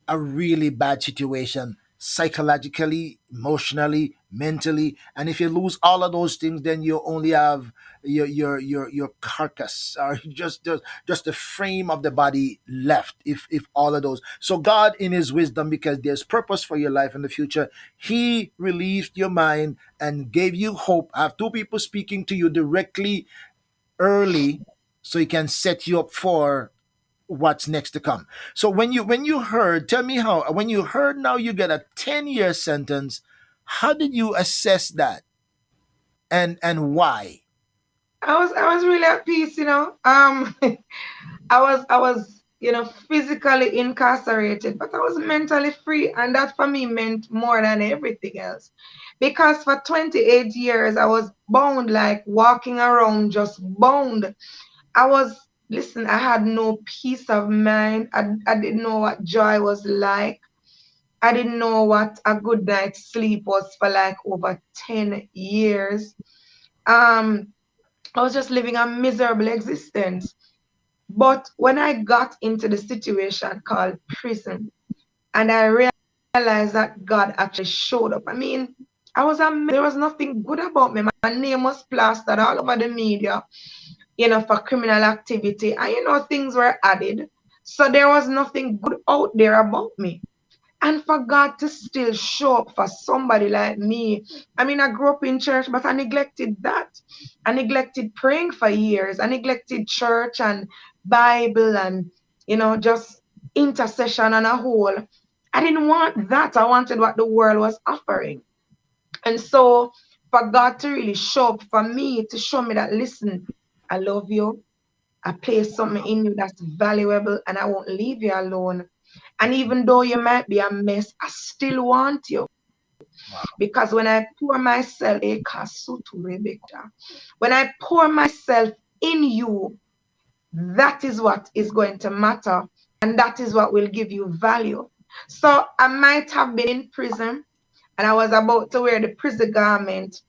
a really bad situation psychologically, emotionally, mentally. And if you lose all of those things, then you only have your carcass, or just the frame of the body left, if all of those. So God in his wisdom, because there's purpose for your life in the future, he relieved your mind and gave you hope. I have two people speaking to you directly early, so he can set you up for what's next to come. So when you heard, tell me how, when you heard now you get a 10-year sentence, how did you assess that, and why? I was really at peace, you know. I was, physically incarcerated, but I was mentally free, and that for me meant more than everything else. Because for 28 years I was bound, like walking around just bound. Listen, I had no peace of mind. I didn't know what joy was like. I didn't know what a good night's sleep was for like over 10 years. Um, I was just living a miserable existence. But when I got into the situation called prison, and I realized that God actually showed up. I mean, I was amazed. There was nothing good about me. My name was plastered all over the media, for criminal activity. And, things were added. So there was nothing good out there about me. And for God to still show up for somebody like me. I mean, I grew up in church, but I neglected that. I neglected praying for years. I neglected church and Bible and, just intercession on a whole. I didn't want that. I wanted what the world was offering. And so for God to really show up for me, to show me that, listen, I love you. I place something in you that's valuable, and I won't leave you alone. And even though you might be a mess, I still want you. Wow. Because when I pour myself, when I pour myself in you, that is what is going to matter. And that is what will give you value. So I might have been in prison and I was about to wear the prison garment,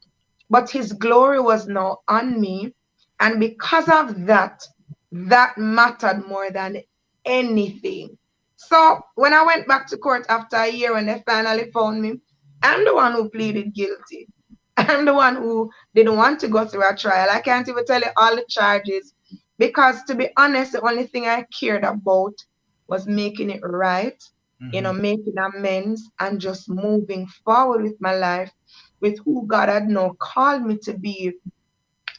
but his glory was now on me. And because of that, that mattered more than anything. So when I went back to court after a year, when they finally found me, I'm the one who pleaded guilty. I'm the one who didn't want to go through a trial. I can't even tell you all the charges because, to be honest, the only thing I cared about was making it right, Mm-hmm. making amends and just moving forward with my life, with who God had now called me to be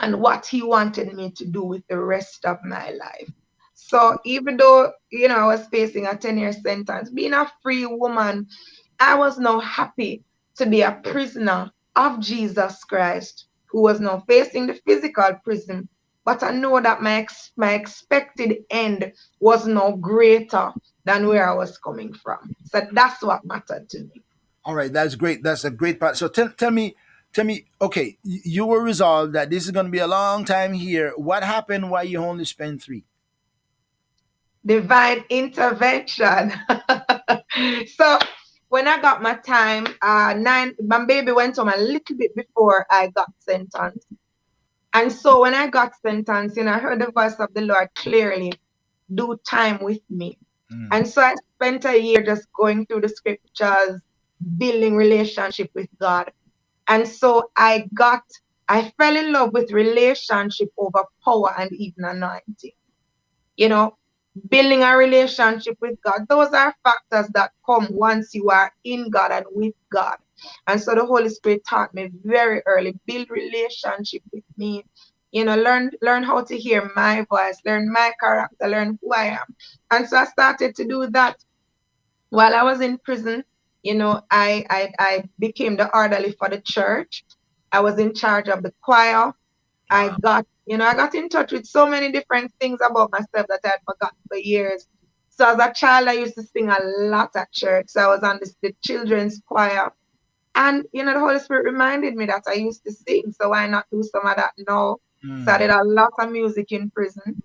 and what He wanted me to do with the rest of my life. So even though, I was facing a 10-year sentence, being a free woman, I was now happy to be a prisoner of Jesus Christ, who was now facing the physical prison. But I know that my expected end was now greater than where I was coming from. So that's what mattered to me. All right, that's great. That's a great part. So tell me. Okay, you were resolved that this is going to be a long time here. What happened? Why you only spent 3? Divine intervention. So when I got my time, my baby went home a little bit before I got sentenced. And so when I got sentenced, I heard the voice of the Lord clearly, do time with me. Mm. And so I spent a year just going through the scriptures, building relationship with God. And so I fell in love with relationship over power and even anointing. You know, building a relationship with God. Those are factors that come once you are in God and with God. And so the Holy Spirit taught me very early, build relationship with me. Learn how to hear my voice, learn my character, learn who I am. And so I started to do that while I was in prison. I became the orderly for the church. I was in charge of the choir. Wow. I got in touch with so many different things about myself that I had forgotten for years. So as a child, I used to sing a lot at church. So I was on the children's choir. And, the Holy Spirit reminded me that I used to sing. So why not do some of that now? So I Mm. did a lot of music in prison.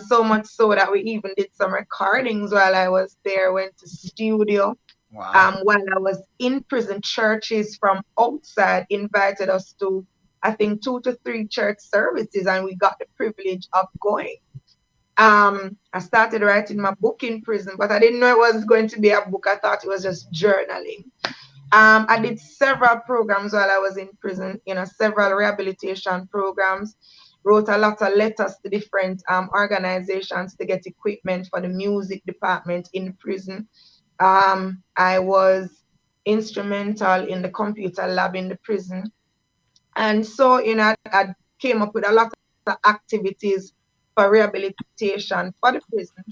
So much so that we even did some recordings while I was there, went to studio. Wow. While I was in prison, churches from outside invited us to, I think, 2 to 3 church services, and we got the privilege of going. I started writing my book in prison, but I didn't know it was going to be a book. I thought it was just journaling. I did several programs while I was in prison, several rehabilitation programs, wrote a lot of letters to different organizations to get equipment for the music department in prison. I was instrumental in the computer lab in the prison. And so, I came up with a lot of activities for rehabilitation for the prison.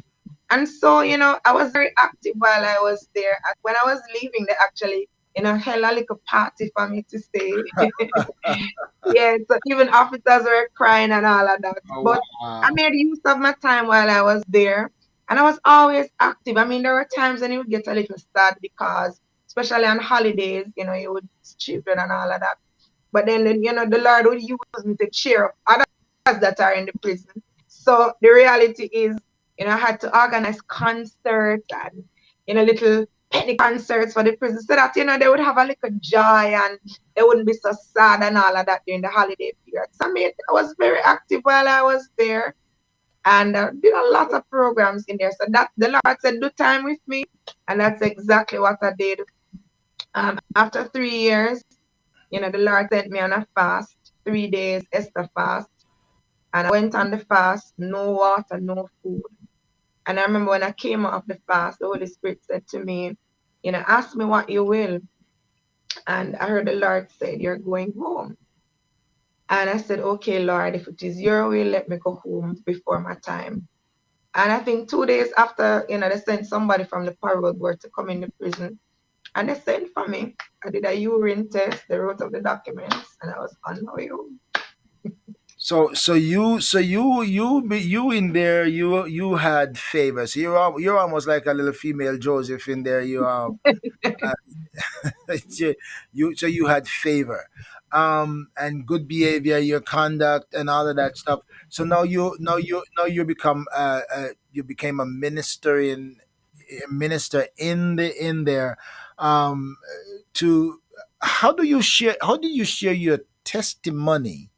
And so, I was very active while I was there. When I was leaving, they actually hella little party for me to stay. Yeah, so even officers were crying and all of that. Oh, But I wow. made use of my time while I was there. And I was always active. I mean, there were times when you would get a little sad because, especially on holidays, you would children and all of that. But then, the Lord would use me to cheer up others that are in the prison. So the reality is, I had to organize concerts and, little penny concerts for the prison so that, they would have a little joy and they wouldn't be so sad and all of that during the holiday period. So I was very active while I was there and did a lot of programs in there. So that the Lord said, do time with me. And that's exactly what I did. After 3 years, the Lord sent me on a fast, 3 days, Esther fast. And I went on the fast, no water, no food. And I remember when I came out of the fast, the Holy Spirit said to me, ask me what you will. And I heard the Lord say, you're going home. And I said, okay, Lord, if it is your will, let me go home before my time. And I think 2 days after, they sent somebody from the parole board to come in the prison. And they sent for me. I did a urine test, they wrote up the documents, and I was on my way home. So you in there, you had favors. You're almost like a little female Joseph in there. Uh, you had favor, and good behavior, your conduct, and all of that stuff. So now you become you became a minister in there. Um, to how do you share your testimony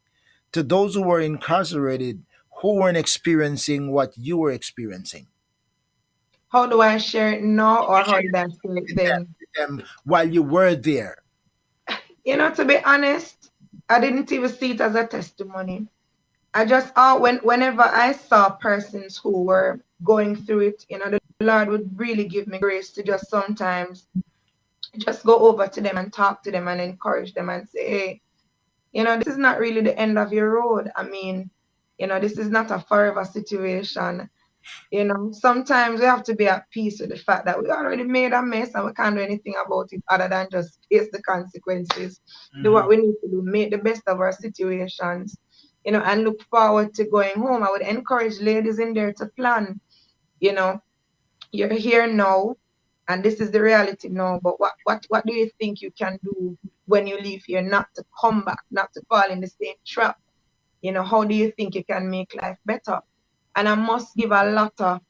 to those who were incarcerated who weren't experiencing what you were experiencing? How do I share it now or how Share did I share it with them, then? while you were there. To be honest, I didn't even see it as a testimony. I just whenever I saw persons who were going through it, the Lord would really give me grace to just sometimes just go over to them and talk to them and encourage them and say, hey, this is not really the end of your road. I mean, this is not a forever situation. Sometimes we have to be at peace with the fact that we already made a mess and we can't do anything about it other than just face the consequences, do what Hmm. we need to do, make the best of our situations, and look forward to going home. I would encourage ladies in there to plan, you know, you're here now and this is the reality now, but what do you think you can do when you leave here not to come back, not to fall in the same trap? How do you think you can make life better? And I must give a lot of,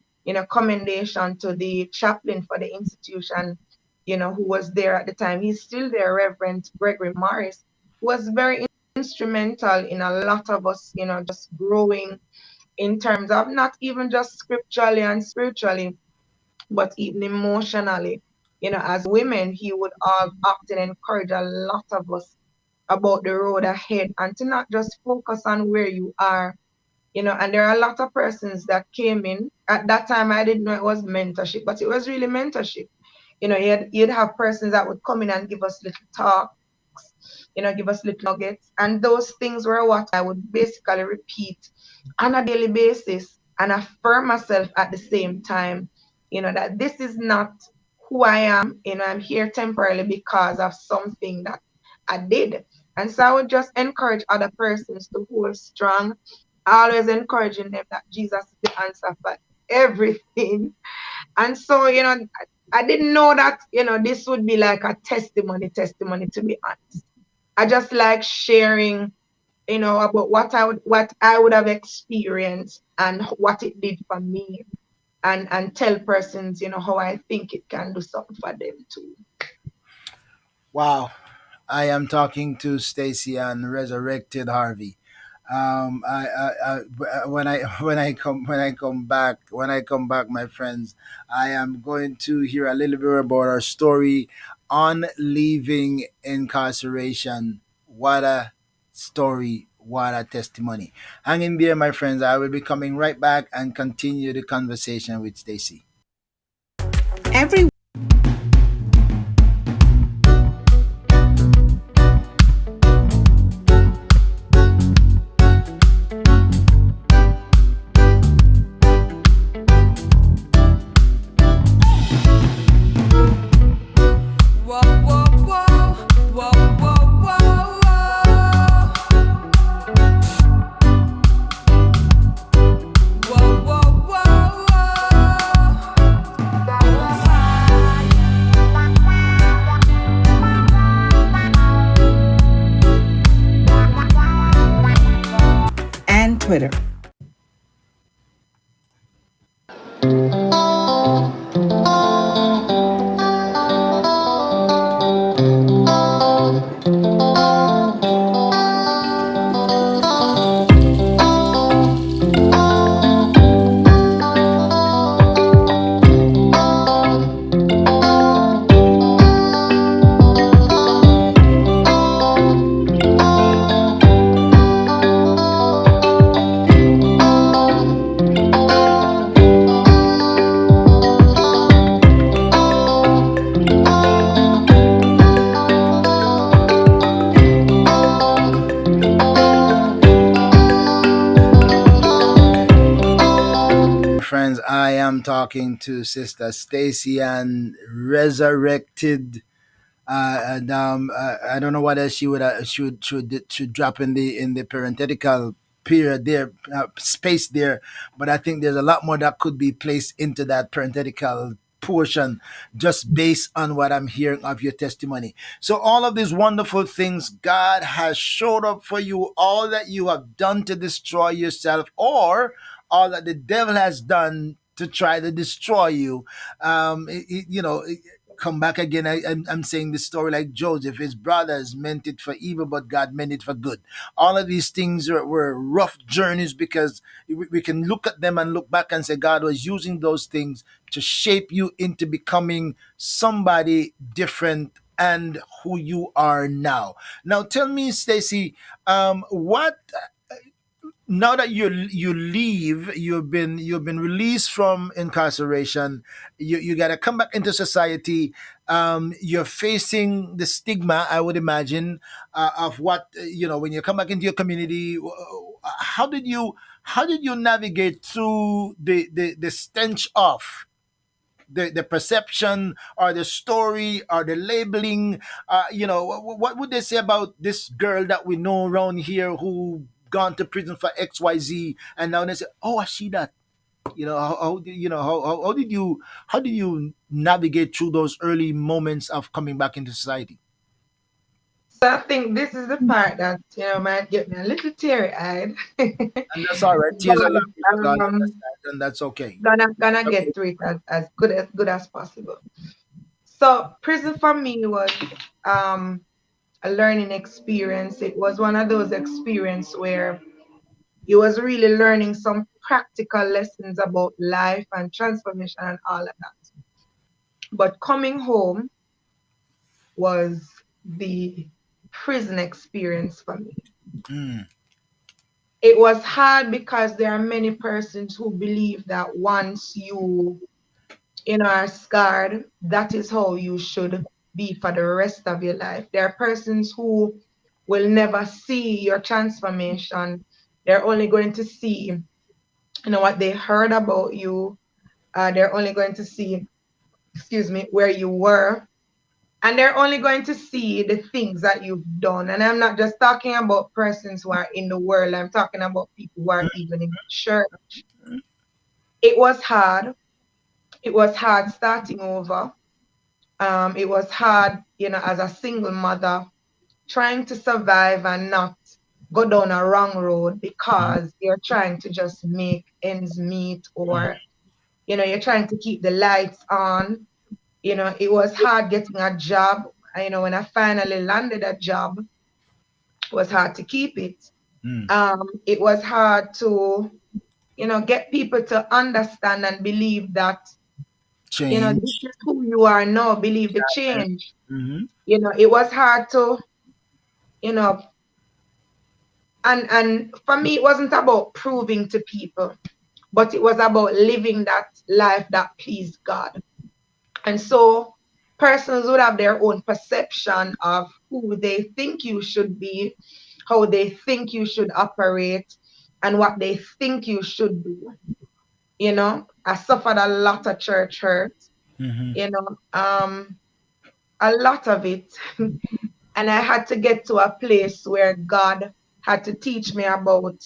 commendation to the chaplain for the institution, who was there at the time. He's still there, Reverend Gregory Morris, who was very instrumental in a lot of us, just growing in terms of not even just scripturally and spiritually, but even emotionally. As women, he would often encourage a lot of us about the road ahead and to not just focus on where you are. And there are a lot of persons that came in. At that time, I didn't know it was mentorship, but it was really mentorship. You'd have persons that would come in and give us little talks, give us little nuggets. And those things were what I would basically repeat on a daily basis and affirm myself at the same time, that this is not who I am. I'm here temporarily because of something that I did. And so I would just encourage other persons to hold strong, always encouraging them that Jesus is the answer for everything. And so, I didn't know that, this would be like a testimony, to be honest. I just like sharing, about what I would have experienced and what it did for me and tell persons, how I think it can do something for them too. Wow. I am talking to Stacy-Ann, Resurrected Harvey. When I come back, my friends, I am going to hear a little bit about our story on leaving incarceration. What a story! What a testimony! Hang in there, my friends. I will be coming right back and continue the conversation with Stacy. Every Whoa, whoa, whoa. Twitter. Friends, I am talking to Sister Stacy-Ann, Resurrected. And I don't know what else she would should drop in the parenthetical period there, space there, but I think there's a lot more that could be placed into that parenthetical portion just based on what I'm hearing of your testimony. So all of these wonderful things God has showed up for you, all that you have done to destroy yourself, or all that the devil has done to try to destroy you. Come back again. I'm saying this story like Joseph. His brothers meant it for evil, but God meant it for good. All of these things were rough journeys because we can look at them and look back and say God was using those things to shape you into becoming somebody different and who you are now. Now, tell me, Stacy, what now that you leave, you've been released from incarceration, you got to come back into society. You're facing the stigma, I would imagine, of what when you come back into your community. How did you navigate through the stench of the perception or the story or the labeling? What would they say about this girl that we know around here who gone to prison for XYZ, and now they say, oh, I see that. How did you navigate through those early moments of coming back into society? So I think this is the part that might get me a little teary-eyed. And that's all right. Tears are But laughing, so God um, understands, and that's okay. gonna Okay. get through it as good as possible. So prison for me was um a learning experience. It was one of those experiences where you was really learning some practical lessons about life and transformation and all of that. But coming home was the prison experience for me. Mm, It was hard because there are many persons who believe that once you are scarred, that is how you should be for the rest of your life. There are persons who will never see your transformation. They're only going to see, what they heard about you. They're only going to see, excuse me, where you were. And they're only going to see the things that you've done. And I'm not just talking about persons who are in the world. I'm talking about people who are even in church. It was hard. It was hard starting over. It was hard, as a single mother, trying to survive and not go down a wrong road because you're trying to just make ends meet, or, you're trying to keep the lights on. It was hard getting a job. When I finally landed a job, it was hard to keep it. mm. It was hard to, get people to understand and believe that, this Change. is who you are now, believe the change. Mm-hmm. It was hard to, you know, and for me, it wasn't about proving to people, but it was about living that life that pleased God. And so persons would have their own perception of who they think you should be, how they think you should operate, and what they think you should do. I suffered a lot of church hurt, Mm-hmm. you know, a lot of it. And I had to get to a place where God had to teach me about,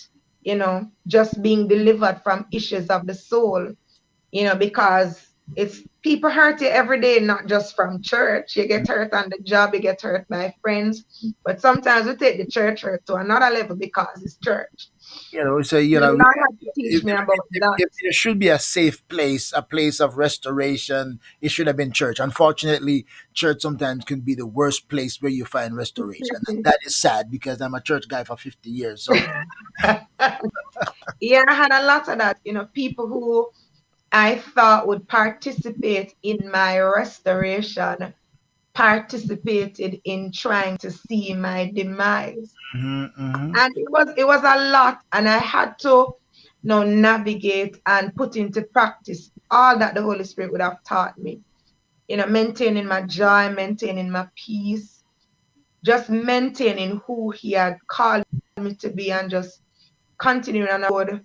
just being delivered from issues of the soul, because It's people hurt you every day, not just from church. You get hurt on the job, you get hurt by friends. But sometimes we take the church hurt to another level because it's church. So The Lord had to teach me about that. if there should be a safe place, a place of restoration, it should have been church. Unfortunately, church sometimes can be the worst place where you find restoration, and that is sad because I'm a church guy for 50 years. So Yeah, I had a lot of that. People who I thought would participate in my restoration participated in trying to see my demise. mhm, mhm. And it was a lot, and I had to navigate and put into practice all that the Holy Spirit would have taught me. Maintaining my joy, maintaining my peace, just maintaining who He had called me to be, and just continuing on a road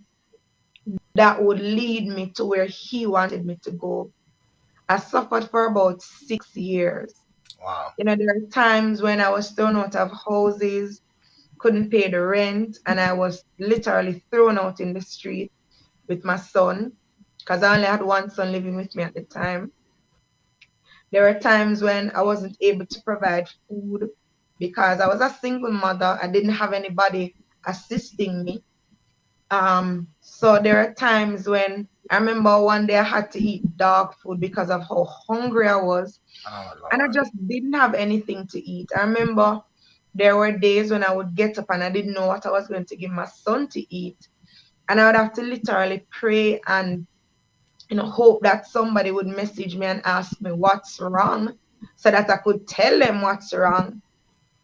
that would lead me to where He wanted me to go. I suffered for about 6 years. Wow. There are times when I was thrown out of houses, couldn't pay the rent, and I was literally thrown out in the street with my son because I only had one son living with me at the time. There were times when I wasn't able to provide food because I was a single mother. I didn't have anybody assisting me. So there are times when I remember one day I had to eat dog food because of how hungry I was, Oh and I Lord. just didn't have anything to eat. I remember there were days when I would get up and I didn't know what I was going to give my son to eat. And I would have to literally pray and hope that somebody would message me and ask me what's wrong so that I could tell them what's wrong.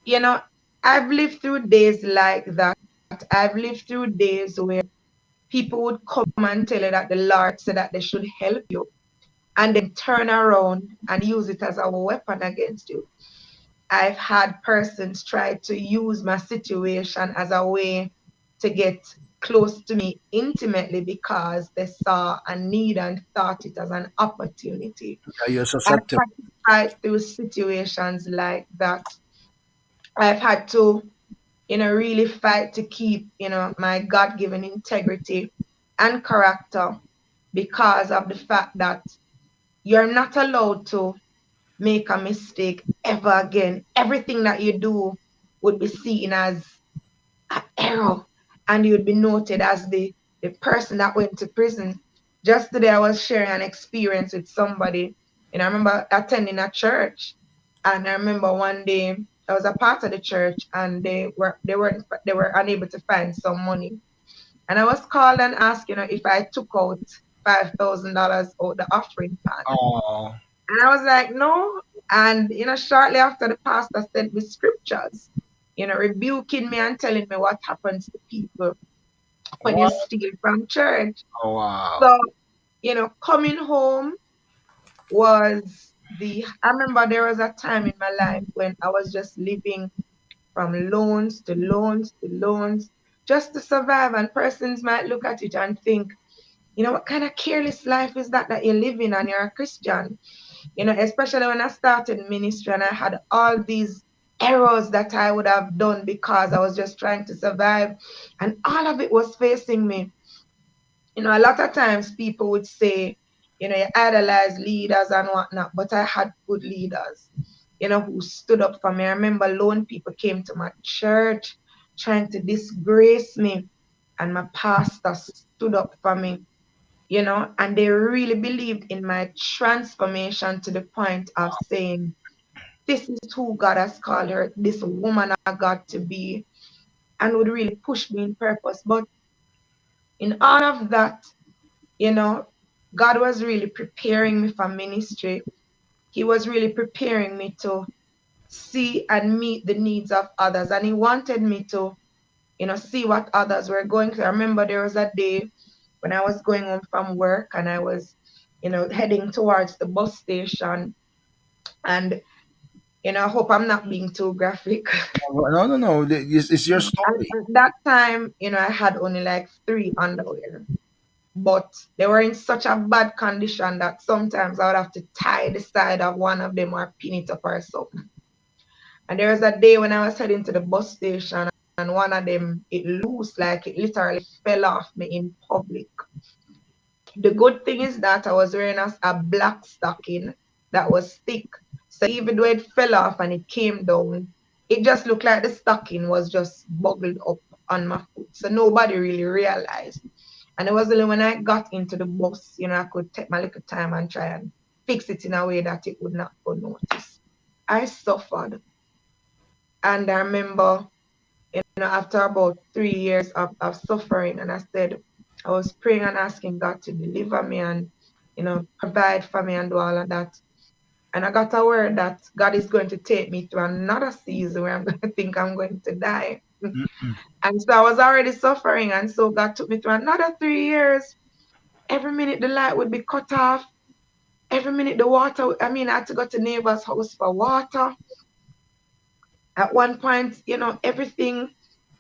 You know, I've lived through days like that. I've lived through days where people would come and tell you that the Lord said that they should help you and then turn around and use it as a weapon against you. I've had persons try to use my situation as a way to get close to me intimately because they saw a need and thought it as an opportunity. Yeah, you're I've susceptible. had to fight through situations like that. I've had to, really fight to keep, my God given integrity and character because of the fact that you're not allowed to make a mistake ever again. Everything that you do would be seen as an error, and you'd be noted as the person that went to prison. Just today, I was sharing an experience with somebody, and I remember attending a church, and I remember one day I was a part of the church, and they were unable to find some money, and I was called and asked, if I took out $5,000 out the offering pan. Oh, And I was like, no. And, shortly after the pastor sent me scriptures, rebuking me and telling me what happens to people when you what? steal from church. Oh, wow. So, coming home I remember there was a time in my life when I was just living from loans to loans to loans just to survive. And persons might look at it and think, what kind of careless life is that you're living and you're a Christian? Especially when I started ministry and I had all these errors that I would have done because I was just trying to survive. And all of it was facing me. A lot of times people would say, you idolize leaders and whatnot, but I had good leaders, who stood up for me. I remember lone people came to my church trying to disgrace me, and my pastor stood up for me, and they really believed in my transformation to the point of saying, this is who God has called her, this woman I got to be, and would really push me in purpose. But in all of that, you know, God was really preparing me for ministry. He was really preparing me to see and meet the needs of others. And He wanted me to, see what others were going through. I remember there was a day when I was going home from work and I was, heading towards the bus station. And, I hope I'm not being too graphic. No, no, no. It's your And story. at that time, I had only like three underwear, but they were in such a bad condition that sometimes I would have to tie the side of one of them or pin it up or something. And there was a day when I was heading to the bus station and one of them, it loose, like it literally fell off me in public. The good thing is that I was wearing a black stocking that was thick. So even though it fell off and it came down, it just looked like the stocking was just bubbled up on my foot. So nobody really realized. And it was only when I got into the bus, I could take my little time and try and fix it in a way that it would not go noticed. I suffered. And I remember, after about 3 years of suffering, and I said, I was praying and asking God to deliver me and, provide for me and do all of that. And I got a word that God is going to take me through another season where I'm going to think I'm going to die. Mm-mm. And so I was already suffering. And so God took me through another 3 years. Every minute the light would be cut off. Every minute the water, I had to go to neighbor's house for water. At one point, everything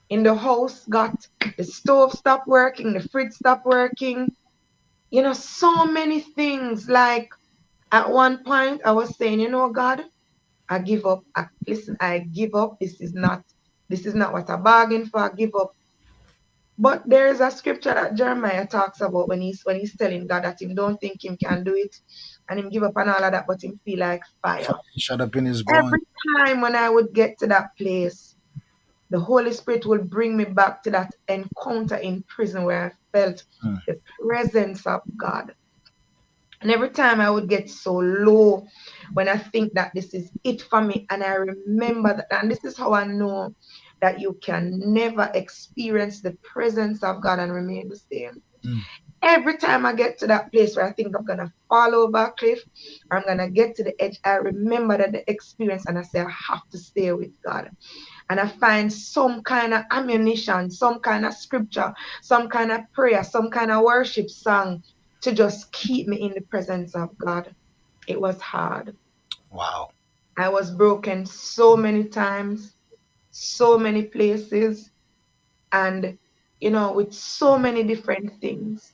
in the house got, the stove stopped working, the fridge stopped working. So many things. Like at one point I was saying, God, I give up. Listen, I give up. This is not what I bargained for. I give up. But there is a scripture that Jeremiah talks about when he's telling God that him don't think him can do it and him give up and all of that, but him feel like fire. Shut up in his bone. Every time when I would get to that place, the Holy Spirit will bring me back to that encounter in prison where I felt Mm. the presence of God. And every time I would get so low when I think that this is it for me. And I remember that, and this is how I know that you can never experience the presence of God and remain the same. Mm. Every time I get to that place where I think I'm going to fall over a cliff or I'm going to get to the edge, I remember that the experience and I say, I have to stay with God. And I find some kind of ammunition, some kind of scripture, some kind of prayer, some kind of worship song to just keep me in the presence of God. It was hard. Wow. I was broken so many times, so many places, and with so many different things.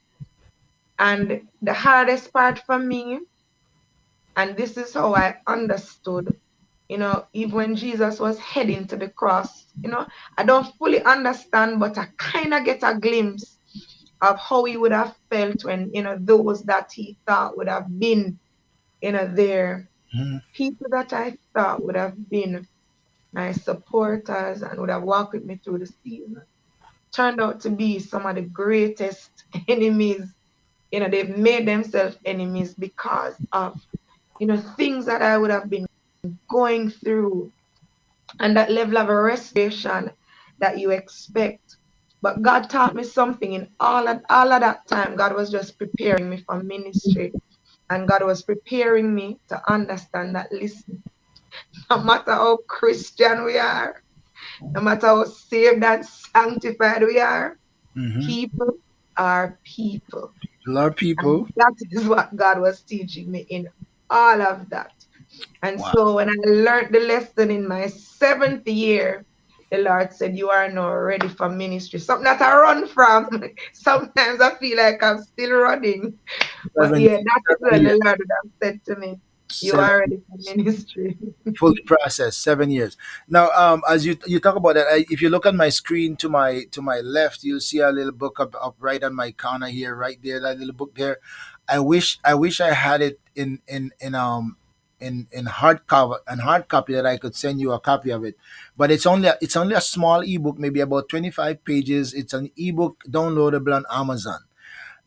And the hardest part for me, and this is how I understood, even when Jesus was heading to the cross, I don't fully understand, but I kind of get a glimpse of how he would have felt when, those that he thought would have been, there, Mm. people that I thought would have been my supporters and would have walked with me through the season, turned out to be some of the greatest enemies. They've made themselves enemies because of, things that I would have been going through and that level of restoration that you expect. But God taught me something in all of that time. God was just preparing me for ministry. And God was preparing me to understand that, listen, no matter how Christian we are, no matter how saved and sanctified we are, Mm-hmm. people are people. A lot of And people. that is what God was teaching me in all of that. And Wow. so when I learned the lesson in my 7th year, the Lord said, you are now ready for ministry. Something that I run from. Sometimes I feel like I'm still running. But Seven, yeah, that is when the years. Lord would have said to me, you Seven are ready for ministry. fully processed. 7 years. Now, as you talk about that, if you look at my screen to my left, you'll see a little book up right on my corner here, right there. That little book there. I wish I had it in hardcover and hard copy that I could send you a copy of it. But it's only a small ebook, maybe about 25 pages. It's an ebook downloadable on Amazon.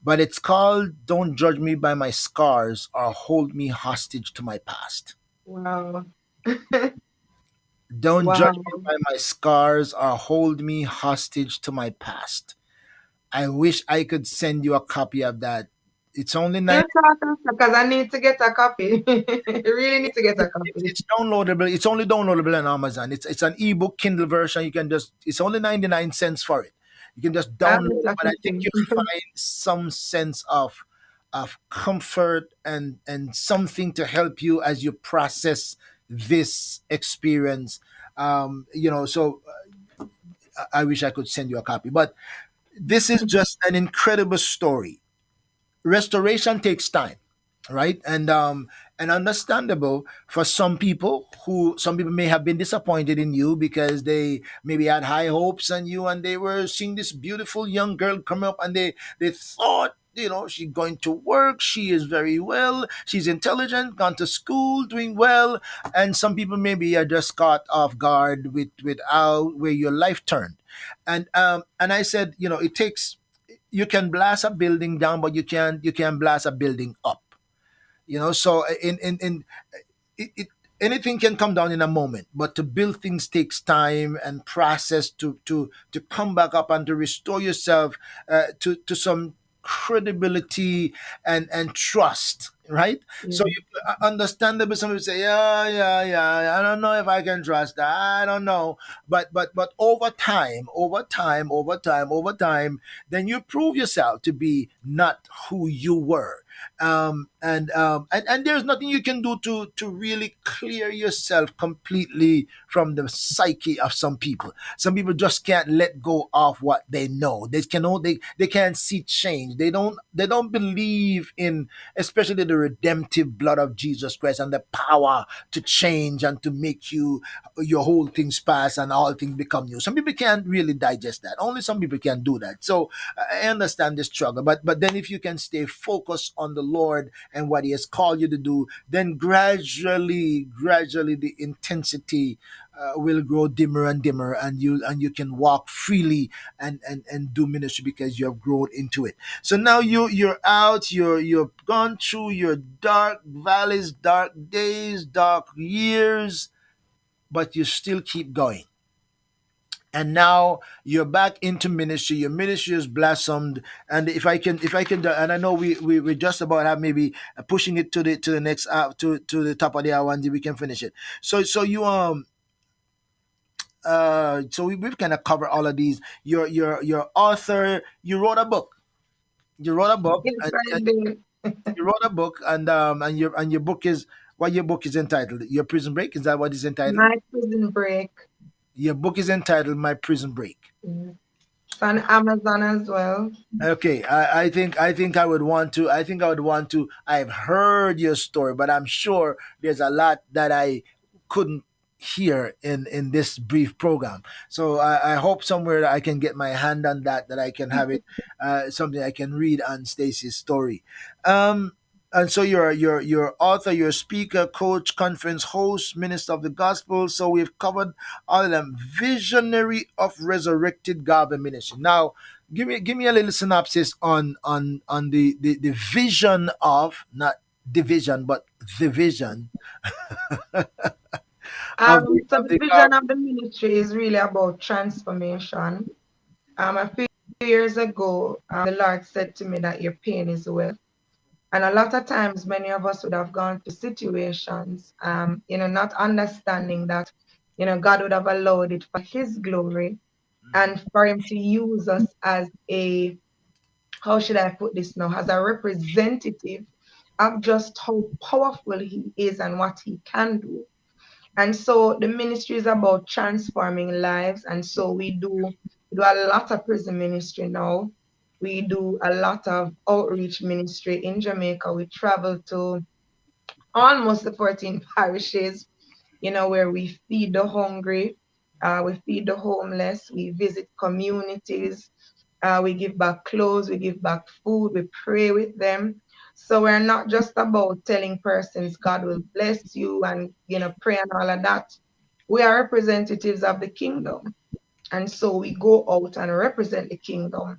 But it's called "Don't Judge Me by My Scars or Hold Me Hostage to My Past." Wow. Don't judge Wow. me by my scars or hold me hostage to my past. I wish I could send you a copy of that. It's only You nine. talk because I need to get a copy. Really need to get a copy. It's downloadable. It's only downloadable on Amazon. It's an ebook Kindle version. You can just. It's only 99 cents for it. You can just I'll download be it. But I think talking. you'll find some sense of comfort and something to help you as you process this experience. So I wish I could send you a copy. But this is just an incredible story. Restoration takes time, right? And understandable for some people may have been disappointed in you because they maybe had high hopes on you and they were seeing this beautiful young girl come up and they thought she's going to work, she is very well, she's intelligent, gone to school, doing well. And some people maybe are just caught off guard with how where your life turned. And I said, it takes, you can blast a building down, but you can blast a building up. So in it anything can come down in a moment, but to build things takes time and process to come back up and to restore yourself to some credibility and trust, right? So Yeah. understandable, some people say, yeah, yeah, yeah, I don't know if I can trust that, I don't know. But over time, then you prove yourself to be not who you were. And there's nothing you can do to really clear yourself completely from the psyche of some people. Some people just can't let go of what they know. They can't see change. They don't believe in, especially the redemptive blood of Jesus Christ and the power to change and to make your whole things pass and all things become new. Some people can't really digest that. Only some people can do that. So I understand the struggle, but then if you can stay focused on the Lord and what He has called you to do, then gradually the intensity will grow dimmer and dimmer, and you can walk freely and do ministry because you have grown into it. So now you're out, you've gone through your dark valleys, dark days, dark years, but you still keep going. And now you're back into ministry. Your ministry has blossomed. And if I can, and I know we're just about have maybe pushing it to the next to the top of the hour, and we can finish it. So you so we've kind of covered all of these. Your author. You wrote a book, Yes, I and did. you wrote a book, and your book is, what your book is entitled. Your Prison Break, is that what it's entitled? My Prison Break. Your book is entitled My Prison Break. Yeah. It's on Amazon as well. Okay, I think I would want to. I've heard your story, but I'm sure there's a lot that I couldn't hear in this brief program. So I hope somewhere that I can get my hand on that I can have it, something I can read on Stacy's story. Um, and so you're author, you're speaker, coach, conference host, minister of the gospel. So we've covered all of them. Visionary of Resurrected Garvey Ministry. Now, give me a little synopsis on the vision of, not division, but the vision of the So of the the vision Garvey. of the ministry is really about transformation. A few years ago, the Lord said to me that your pain is wealth. And a lot of times, many of us would have gone through situations, not understanding that, God would have allowed it for His glory and for Him to use us as a, how should I put this now, as a representative of just how powerful He is and what He can do. And so the ministry is about transforming lives. And so we do a lot of prison ministry now. We do a lot of outreach ministry in Jamaica. We travel to almost the 14 parishes, where we feed the hungry, we feed the homeless, we visit communities, we give back clothes, we give back food, we pray with them. So we're not just about telling persons God will bless you and pray and all of that. We are representatives of the kingdom. And so we go out and represent the kingdom.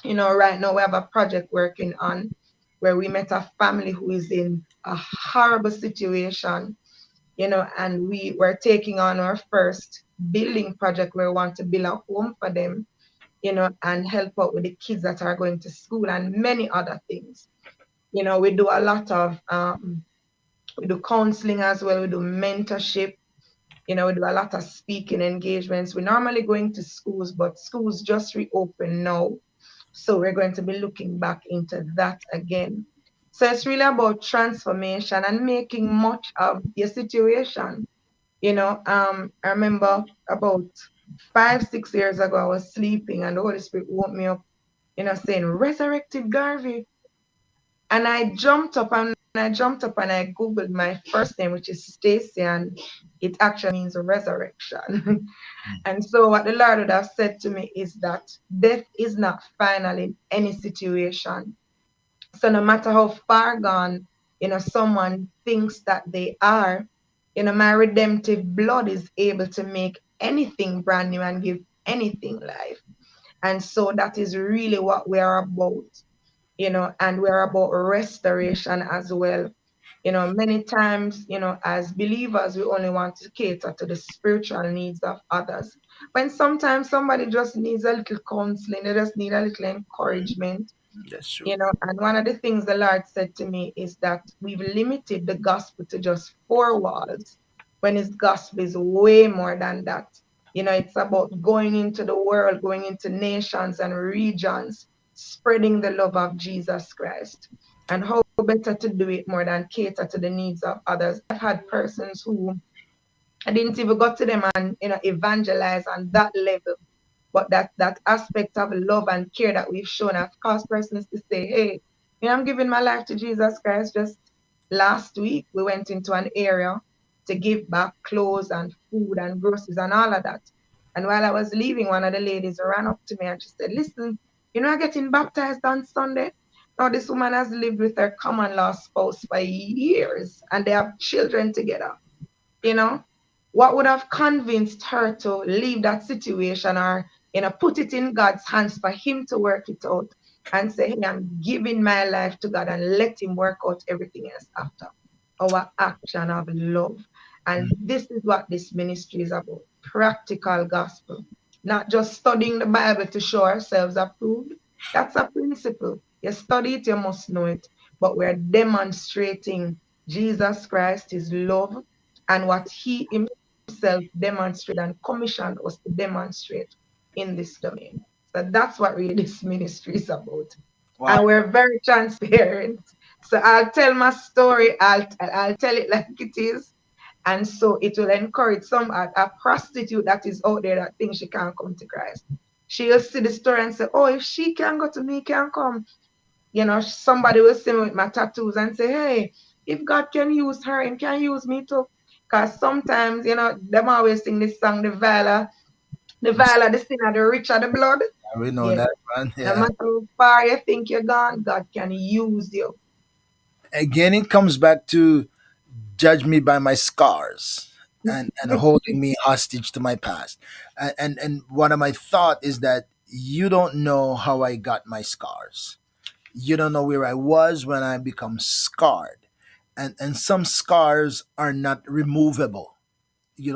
Right now we have a project working on where we met a family who is in a horrible situation, and we were taking on our first building project where we want to build a home for them, and help out with the kids that are going to school and many other things. We do a lot of we do counseling as well, we do mentorship, we do a lot of speaking engagements. We're normally going to schools, but schools just reopen now. So we're going to be looking back into that again. So it's really about transformation and making much of your situation. I remember about 5, 6 years ago, I was sleeping and the Holy Spirit woke me up, saying, Resurrected Garvey. And I Googled my first name, which is Stacy-Ann. It actually means resurrection. And so what the Lord would have said to me is that death is not final in any situation. So no matter how far gone, someone thinks that they are, my redemptive blood is able to make anything brand new and give anything life. And so that is really what we are about, and we're about restoration as well. Many times, as believers, we only want to cater to the spiritual needs of others. When sometimes somebody just needs a little counseling, they just need a little encouragement. That's true. And one of the things the Lord said to me is that we've limited the gospel to just four walls, when His gospel is way more than that. It's about going into the world, going into nations and regions, spreading the love of Jesus Christ. And how better to do it more than cater to the needs of others. I've had persons who I didn't even go to them and evangelize on that level, but that aspect of love and care that we've shown have caused persons to say, hey, I'm giving my life to Jesus Christ. Just last week we went into an area to give back clothes and food and groceries and all of that. And while I was leaving, one of the ladies ran up to me and she said, listen, I'm getting baptized on Sunday. Now this woman has lived with her common law spouse for years and they have children together. you know, what would have convinced her to leave that situation, or, put it in God's hands for Him to work it out and say, hey, I'm giving my life to God and let Him work out everything else after. Our action of love. And this is what this ministry is about, practical gospel. Not just studying the Bible to show ourselves approved. That's a principle. You study it, you must know it. But we're demonstrating Jesus Christ, His love, and what He Himself demonstrated and commissioned us to demonstrate in this domain. So that's what really this ministry is about. Wow. And we're very transparent. So I'll tell my story, I'll tell it like it is. And so it will encourage a prostitute that is out there that thinks she can't come to Christ. She'll see the story and say, oh, if she can go to me, can come. Somebody will see me with my tattoos and say, hey, if God can use her, He can use me too. Because sometimes, them always sing this song, the viler, the sinner, the richer the blood. We know Yeah. that, man. No Yeah. matter how far you think you're gone, God can use you. Again, it comes back to judge me by my scars and holding me hostage to my past. And one of my thought is that you don't know how I got my scars. You don't know where I was when I become scarred. And some scars are not removable.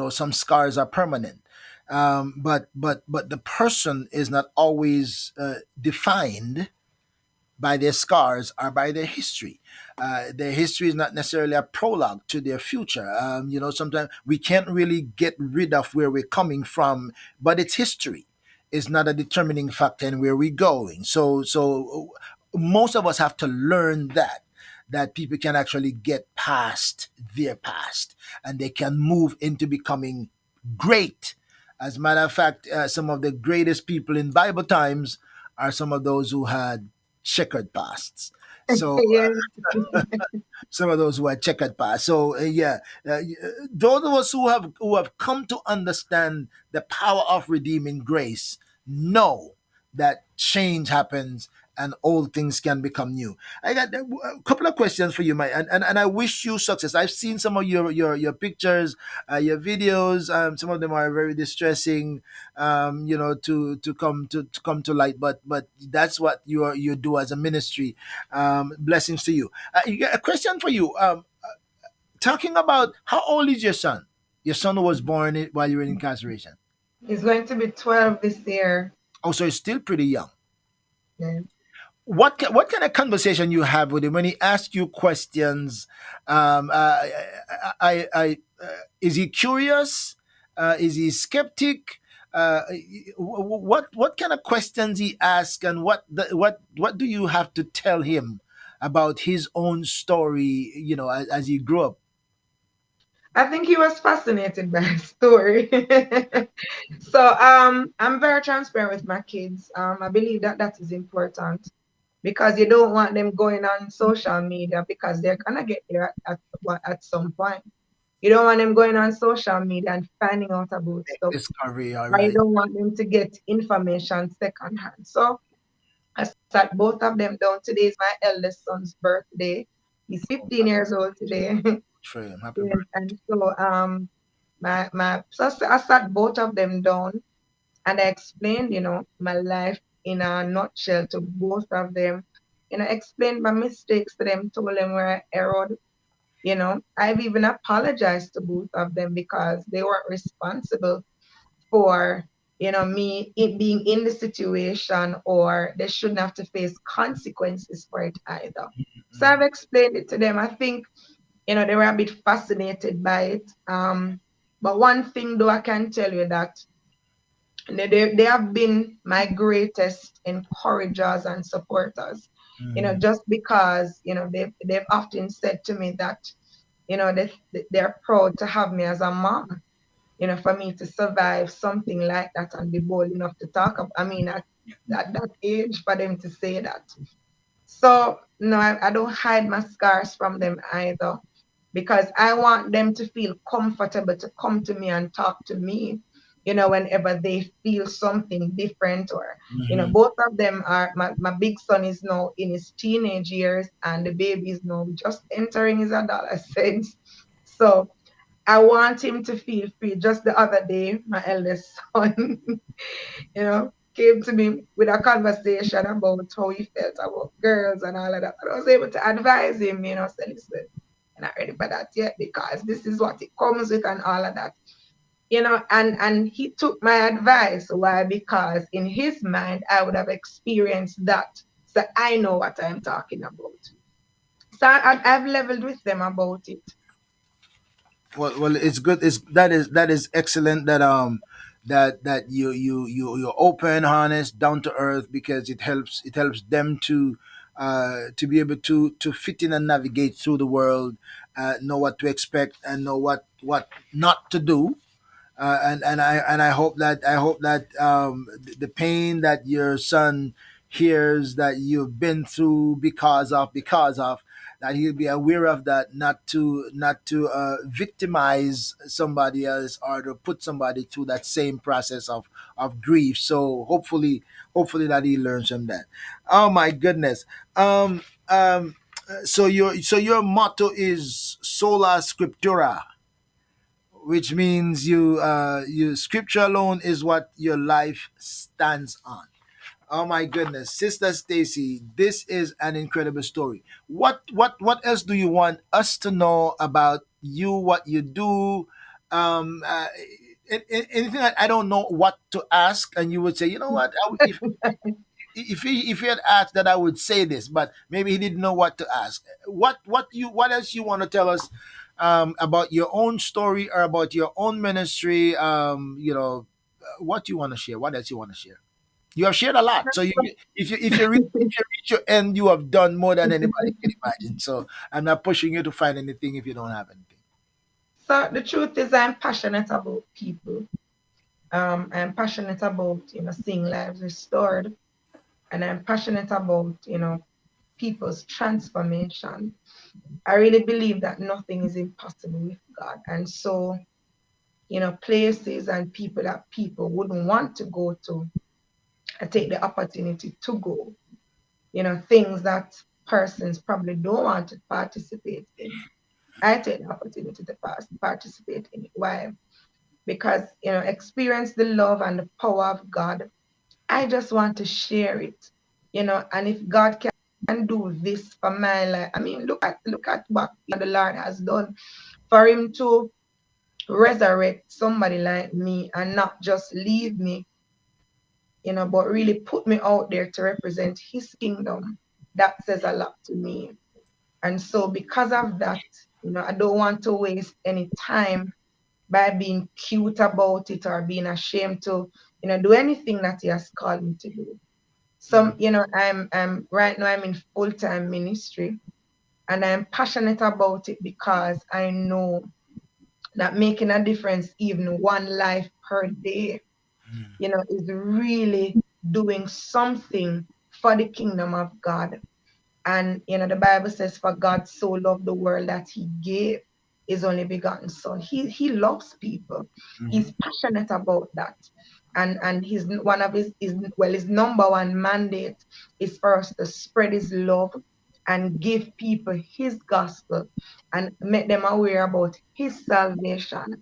Some scars are permanent. But the person is not always defined by their scars or by their history. Their history is not necessarily a prologue to their future. Sometimes we can't really get rid of where we're coming from, but it's history. It's not a determining factor in where we're going. So most of us have to learn that people can actually get past their past and they can move into becoming great. As a matter of fact, some of the greatest people in Bible times are some of those who had checkered pasts. So Yeah. some of those who had checkered past. So yeah, those of us who have come to understand the power of redeeming grace know that change happens and old things can become new. I got a couple of questions for you, Mike, and I wish you success. I've seen some of your pictures, your videos. Some of them are very distressing, to come to light. But that's what you do as a ministry. Blessings to you. A question for you. Talking about how old is your son? Your son was born while you were in incarceration. He's going to be 12 this year. Oh, so he's still pretty young. Yeah. What kind of conversation you have with him when he asks you questions? Is he curious? Is he skeptic? What kind of questions he asks, and what do you have to tell him about his own story? As he grew up. I think he was fascinated by the story. So I'm very transparent with my kids. I believe that is important because you don't want them going on social media because they're gonna get there at some point. You don't want them going on social media and finding out about stuff. Discovery, all Or you right. don't want them to get information secondhand. So I sat both of them down. Today is my eldest son's birthday. He's 15 years old today. For him. Happy Yes, birthday. and so I sat both of them down and I explained, my life in a nutshell to both of them. Explained my mistakes to them, told them where I erred. I've even apologized to both of them because they weren't responsible for, me being in the situation, or they shouldn't have to face consequences for it either. So I've explained it to them. I think, they were a bit fascinated by it. But one thing though, I can tell you that they have been my greatest encouragers and supporters. Just because, they've often said to me that, they're proud to have me as a mom, for me to survive something like that and be bold enough to talk about. I mean, at that age, for them to say that. So, no, I don't hide my scars from them either, because I want them to feel comfortable to come to me and talk to me, whenever they feel something different, or, both of them are, my big son is now in his teenage years and the baby is now just entering his adolescence. So I want him to feel free. Just the other day, my eldest son, came to me with a conversation about how he felt about girls and all of that. And I was able to advise him, say, listen, I'm not ready for that yet because this is what it comes with and all of that. And he took my advice. Why? Because in his mind, I would have experienced that. So I know what I'm talking about. So I've leveled with them about it. Well, it's good. That is excellent. That you're open, honest, down to earth, because it helps them to be able to fit in and navigate through the world, know what to expect and know what not to do. And I hope that the pain that your son hears that you've been through because of that, he'll be aware of that, not to victimize somebody else or to put somebody through that same process of grief. So hopefully that he learns from that. Oh my goodness. So your motto is sola scriptura, which means you scripture alone is what your life stands on. Oh my goodness, Sister Stacy, this is an incredible story. What else do you want us to know about you? What you do? Um, uh, Anything that I don't know what to ask, and you would say, you know what? If he had asked that, I would say this, but maybe he didn't know what to ask. What else you want to tell us about your own story or about your own ministry? What you want to share? What else you want to share? You have shared a lot, so if you reach your end, you have done more than anybody can imagine. So I'm not pushing you to find anything if you don't have anything. So the truth is, I'm passionate about people. I'm passionate about, seeing lives restored, and I'm passionate about, people's transformation. I really believe that nothing is impossible with God. And so, places and people that people wouldn't want to go to, I take the opportunity to go. Things that persons probably don't want to participate in. I take the opportunity to participate in it. Why? Because, experience the love and the power of God. I just want to share it, and if God can do this for my life, I mean, look at what the Lord has done for him to resurrect somebody like me and not just leave me, but really put me out there to represent his kingdom. That says a lot to me. And so because of that, I don't want to waste any time by being cute about it or being ashamed to, do anything that he has called me to do. So, I'm right now I'm in full-time ministry, and I'm passionate about it because I know that making a difference, even one life per day, is really doing something for the kingdom of God. And the Bible says, for God so loved the world that he gave his only begotten son. He loves people. He's passionate about that. and his one of his well his number one mandate is for us to spread his love and give people his gospel and make them aware about his salvation,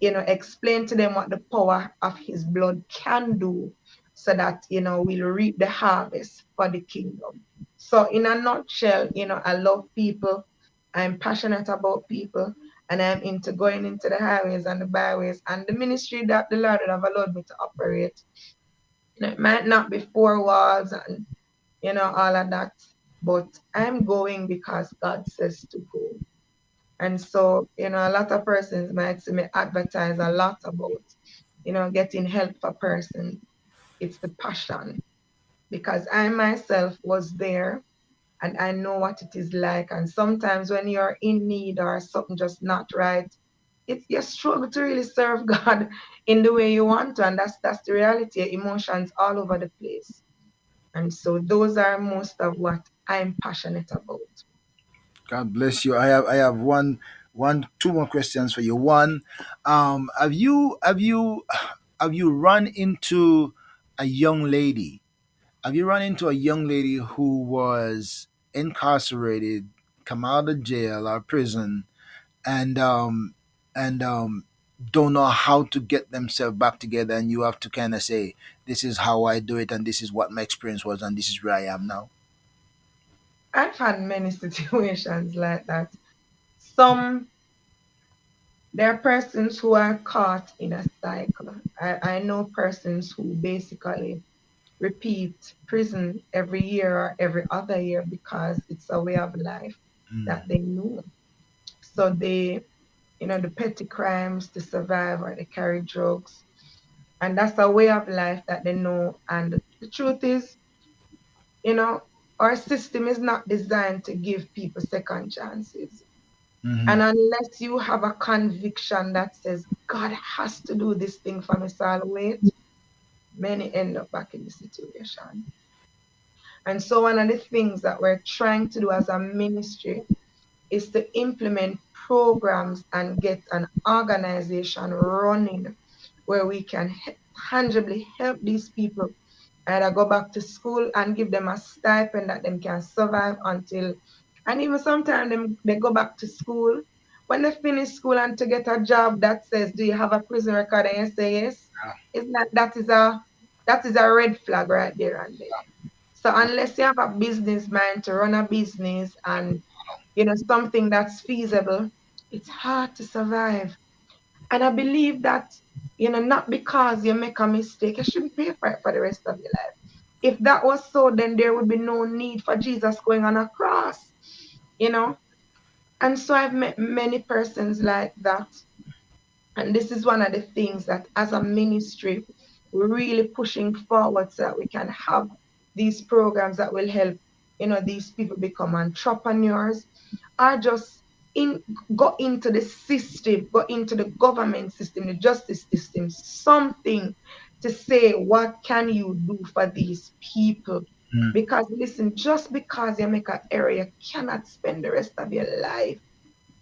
explain to them what the power of his blood can do so that, we'll reap the harvest for the kingdom. So, in a nutshell, I love people. I'm passionate about people, and I'm into going into the highways and the byways and the ministry that the Lord have allowed me to operate. It might not be four walls and, all of that, but I'm going because God says to go. And so, a lot of persons might see me advertise a lot about, getting help for persons. It's the passion because I myself was there and I know what it is like. And sometimes when you're in need or something just not right, it's you struggle to really serve God in the way you want to. And that's the reality. Emotions all over the place. And so those are most of what I'm passionate about. God bless you. I have two more questions for you. One, have you run into a young lady? Have you run into a young lady who was incarcerated, come out of jail or prison, and don't know how to get themselves back together, and you have to kind of say, "This is how I do it, and this is what my experience was, and this is where I am now." I've had many situations like that. Some There are persons who are caught in a cycle. I know persons who basically repeat prison every year or every other year because it's a way of life Mm. that they know. So the petty crimes to survive or they carry drugs. And that's a way of life that they know. And the truth is, you know, our system is not designed to give people second chances. Hmm. And unless you have a conviction that says, God has to do this thing for me, so I'll wait, many end up back in the situation. And so, one of the things that we're trying to do as a ministry is to implement programs and get an organization running where we can tangibly help these people either go back to school and give them a stipend that them can survive until, and even sometimes they go back to school. When they finish school and to get a job that says, do you have a prison record? And you say yes, it's not, that is a red flag right there and there. So unless you have a business mind to run a business and something that's feasible, it's hard to survive. And I believe that, not because you make a mistake, you shouldn't pay for it for the rest of your life. If that was so, then there would be no need for Jesus going on a cross, you know. And so I've met many persons like that. And this is one of the things that as a ministry, we're really pushing forward so that we can have these programs that will help, these people become entrepreneurs or just in go into the system, go into the government system, the justice system, something to say what can you do for these people. Mm. Because listen, just because you make an error, you cannot spend the rest of your life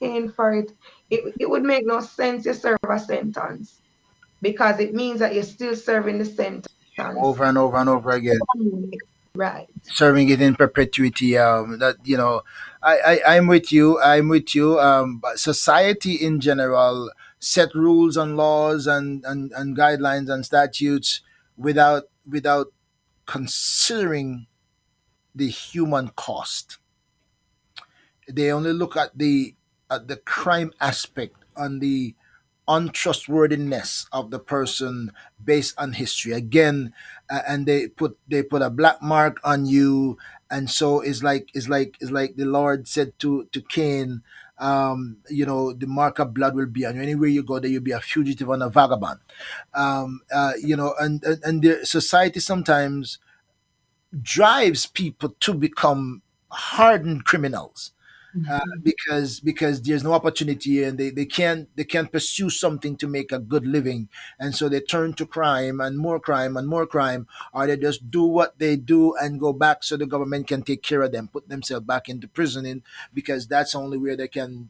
paying for it. It would make no sense you serve a sentence because it means that you're still serving the sentence. Over and over and over again, Right. serving it in perpetuity. That I'm with you. I'm with you. But society in general set rules and laws and guidelines and statutes without considering the human cost. They only look at the crime aspect, on the untrustworthiness of the person based on history again, and they put a black mark on you. And so it's like the Lord said to Cain, the mark of blood will be on you. Anywhere you go, there you'll be a fugitive and a vagabond. And the society sometimes drives people to become hardened criminals, because there's no opportunity, and they can't pursue something to make a good living, and so they turn to crime and more crime and more crime, or they just do what they do and go back so the government can take care of them, put themselves back into prison, because that's only where they can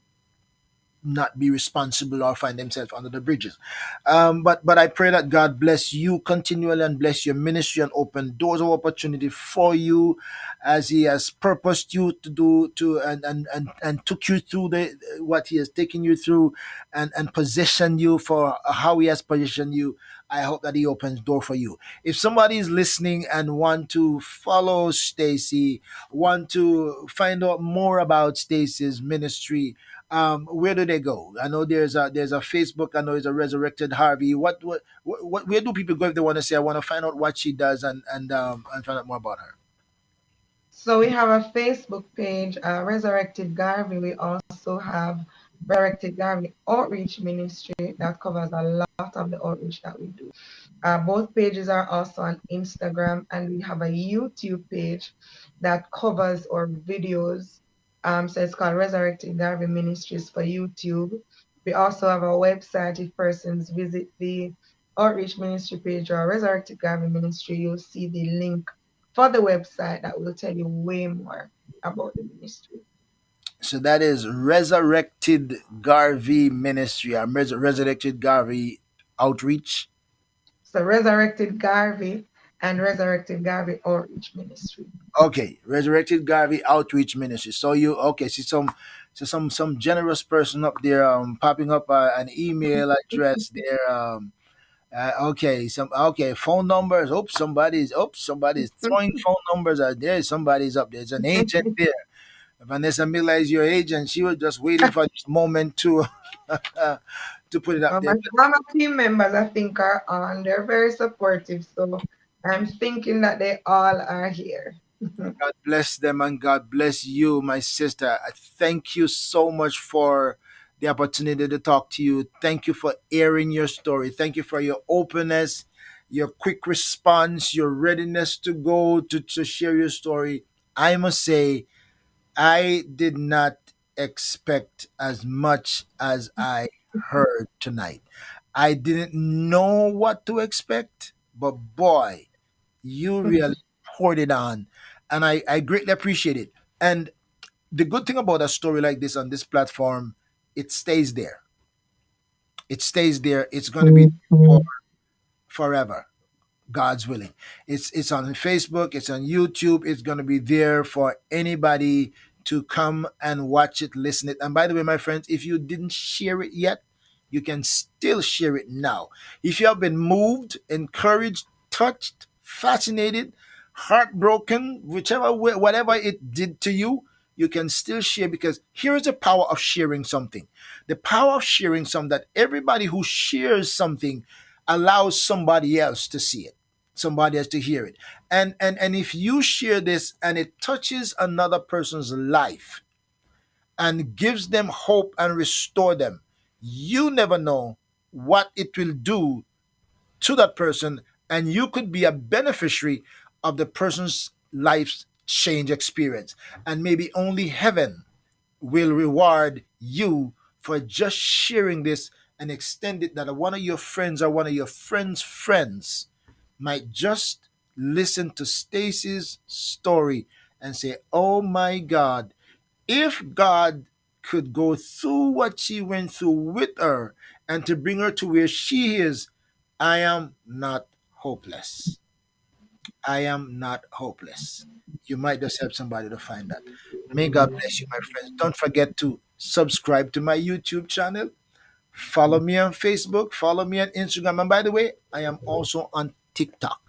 not be responsible or find themselves under the bridges. But I pray that God bless you continually and bless your ministry and open doors of opportunity for you as He has purposed you to do to and took you through the what He has taken you through and positioned you for how He has positioned you. I hope that He opens door for you. If somebody is listening and want to follow Stacy, want to find out more about Stacy's ministry, where do they go? I know there's a Facebook. I know there's a Resurrected Harvey. What where do people go if they want to say I want to find out what she does and find out more about her? So we have a Facebook page, Resurrected Garvey. We also have Resurrected Garvey Outreach Ministry that covers a lot of the outreach that we do. Both pages are also on Instagram, and we have a YouTube page that covers our videos. So it's called Resurrected Garvey Ministries for YouTube. We also have a website. If persons visit the Outreach Ministry page or Resurrected Garvey Ministry, you'll see the link for the website that will tell you way more about the ministry. So that is Resurrected Garvey Ministry, or Resurrected Garvey Outreach. So Resurrected Garvey and Resurrected Garvey Outreach Ministry. Okay, Resurrected Garvey Outreach Ministry. So you okay? See some generous person up there popping up an email address there. Okay, some okay phone numbers. Somebody's throwing phone numbers out there. Somebody's up there. There's an agent there. Vanessa Miller is your agent. She was just waiting for this moment to to put it up there. My drama team members, I think, are on. They're very supportive. So I'm thinking that they all are here. God bless them and God bless you, my sister. I thank you so much for the opportunity to talk to you. Thank you for airing your story. Thank you for your openness, your quick response, your readiness to go to share your story. I must say, I did not expect as much as I heard tonight. I didn't know what to expect, but boy, you really poured it on. And I greatly appreciate it. And the good thing about a story like this on this platform, it stays there. It stays there. It's going to be for forever. God's willing. It's on Facebook, it's on YouTube, it's gonna be there for anybody to come and watch it, listen it. And by the way, my friends, if you didn't share it yet, you can still share it now. If you have been moved, encouraged, touched, fascinated, heartbroken, whichever way, whatever it did to you, you can still share because here is the power of sharing something. The power of sharing something that everybody who shares something allows somebody else to see it, somebody else to hear it. And if you share this and it touches another person's life and gives them hope and restore them, you never know what it will do to that person, and you could be a beneficiary of the person's life's change experience. And maybe only heaven will reward you for just sharing this and extend it that one of your friends or one of your friends' friends might just listen to Stacy's story and say, "Oh my God, if God could go through what she went through with her and to bring her to where she is, I am not hopeless. I am not hopeless." You might just help somebody to find that. May God bless you, my friends. Don't forget to subscribe to my YouTube channel. Follow me on Facebook. Follow me on Instagram. And by the way, I am also on TikTok.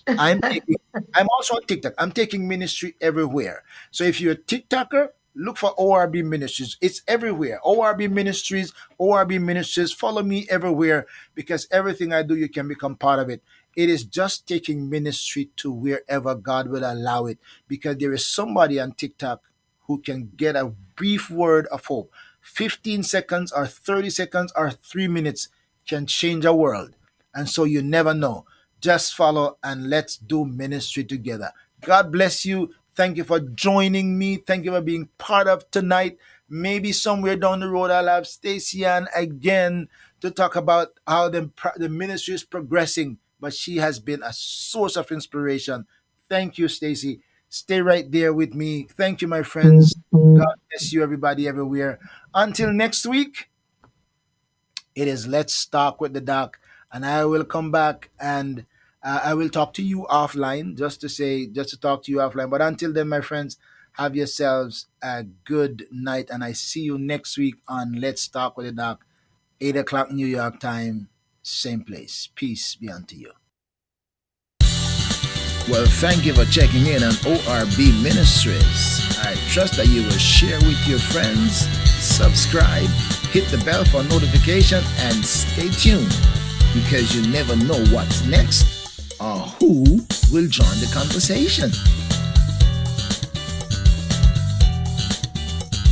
I'm taking, I'm also on TikTok. I'm taking ministry everywhere. So if you're a TikToker, look for ORB Ministries. It's everywhere. ORB Ministries, ORB Ministries. Follow me everywhere because everything I do, you can become part of it. It is just taking ministry to wherever God will allow it because there is somebody on TikTok who can get a brief word of hope. 15 seconds or 30 seconds or 3 minutes can change a world. And so you never know. Just follow and let's do ministry together. God bless you. Thank you for joining me. Thank you for being part of tonight. Maybe somewhere down the road, I'll have Stacy-Ann again to talk about how the ministry is progressing. But she has been a source of inspiration. Thank you, Stacy. Stay right there with me. Thank you, my friends. God bless you, everybody, everywhere. Until next week, it is Let's Talk with the Doc, and I will come back and I will talk to you offline, just to talk to you offline. But until then, my friends, have yourselves a good night, and I see you next week on Let's Talk with the Doc, 8 o'clock New York time, same place. Peace be unto you. Well, thank you for checking in on ORB Ministries. I trust that you will share with your friends, subscribe, hit the bell for notification, and stay tuned because you never know what's next or who will join the conversation.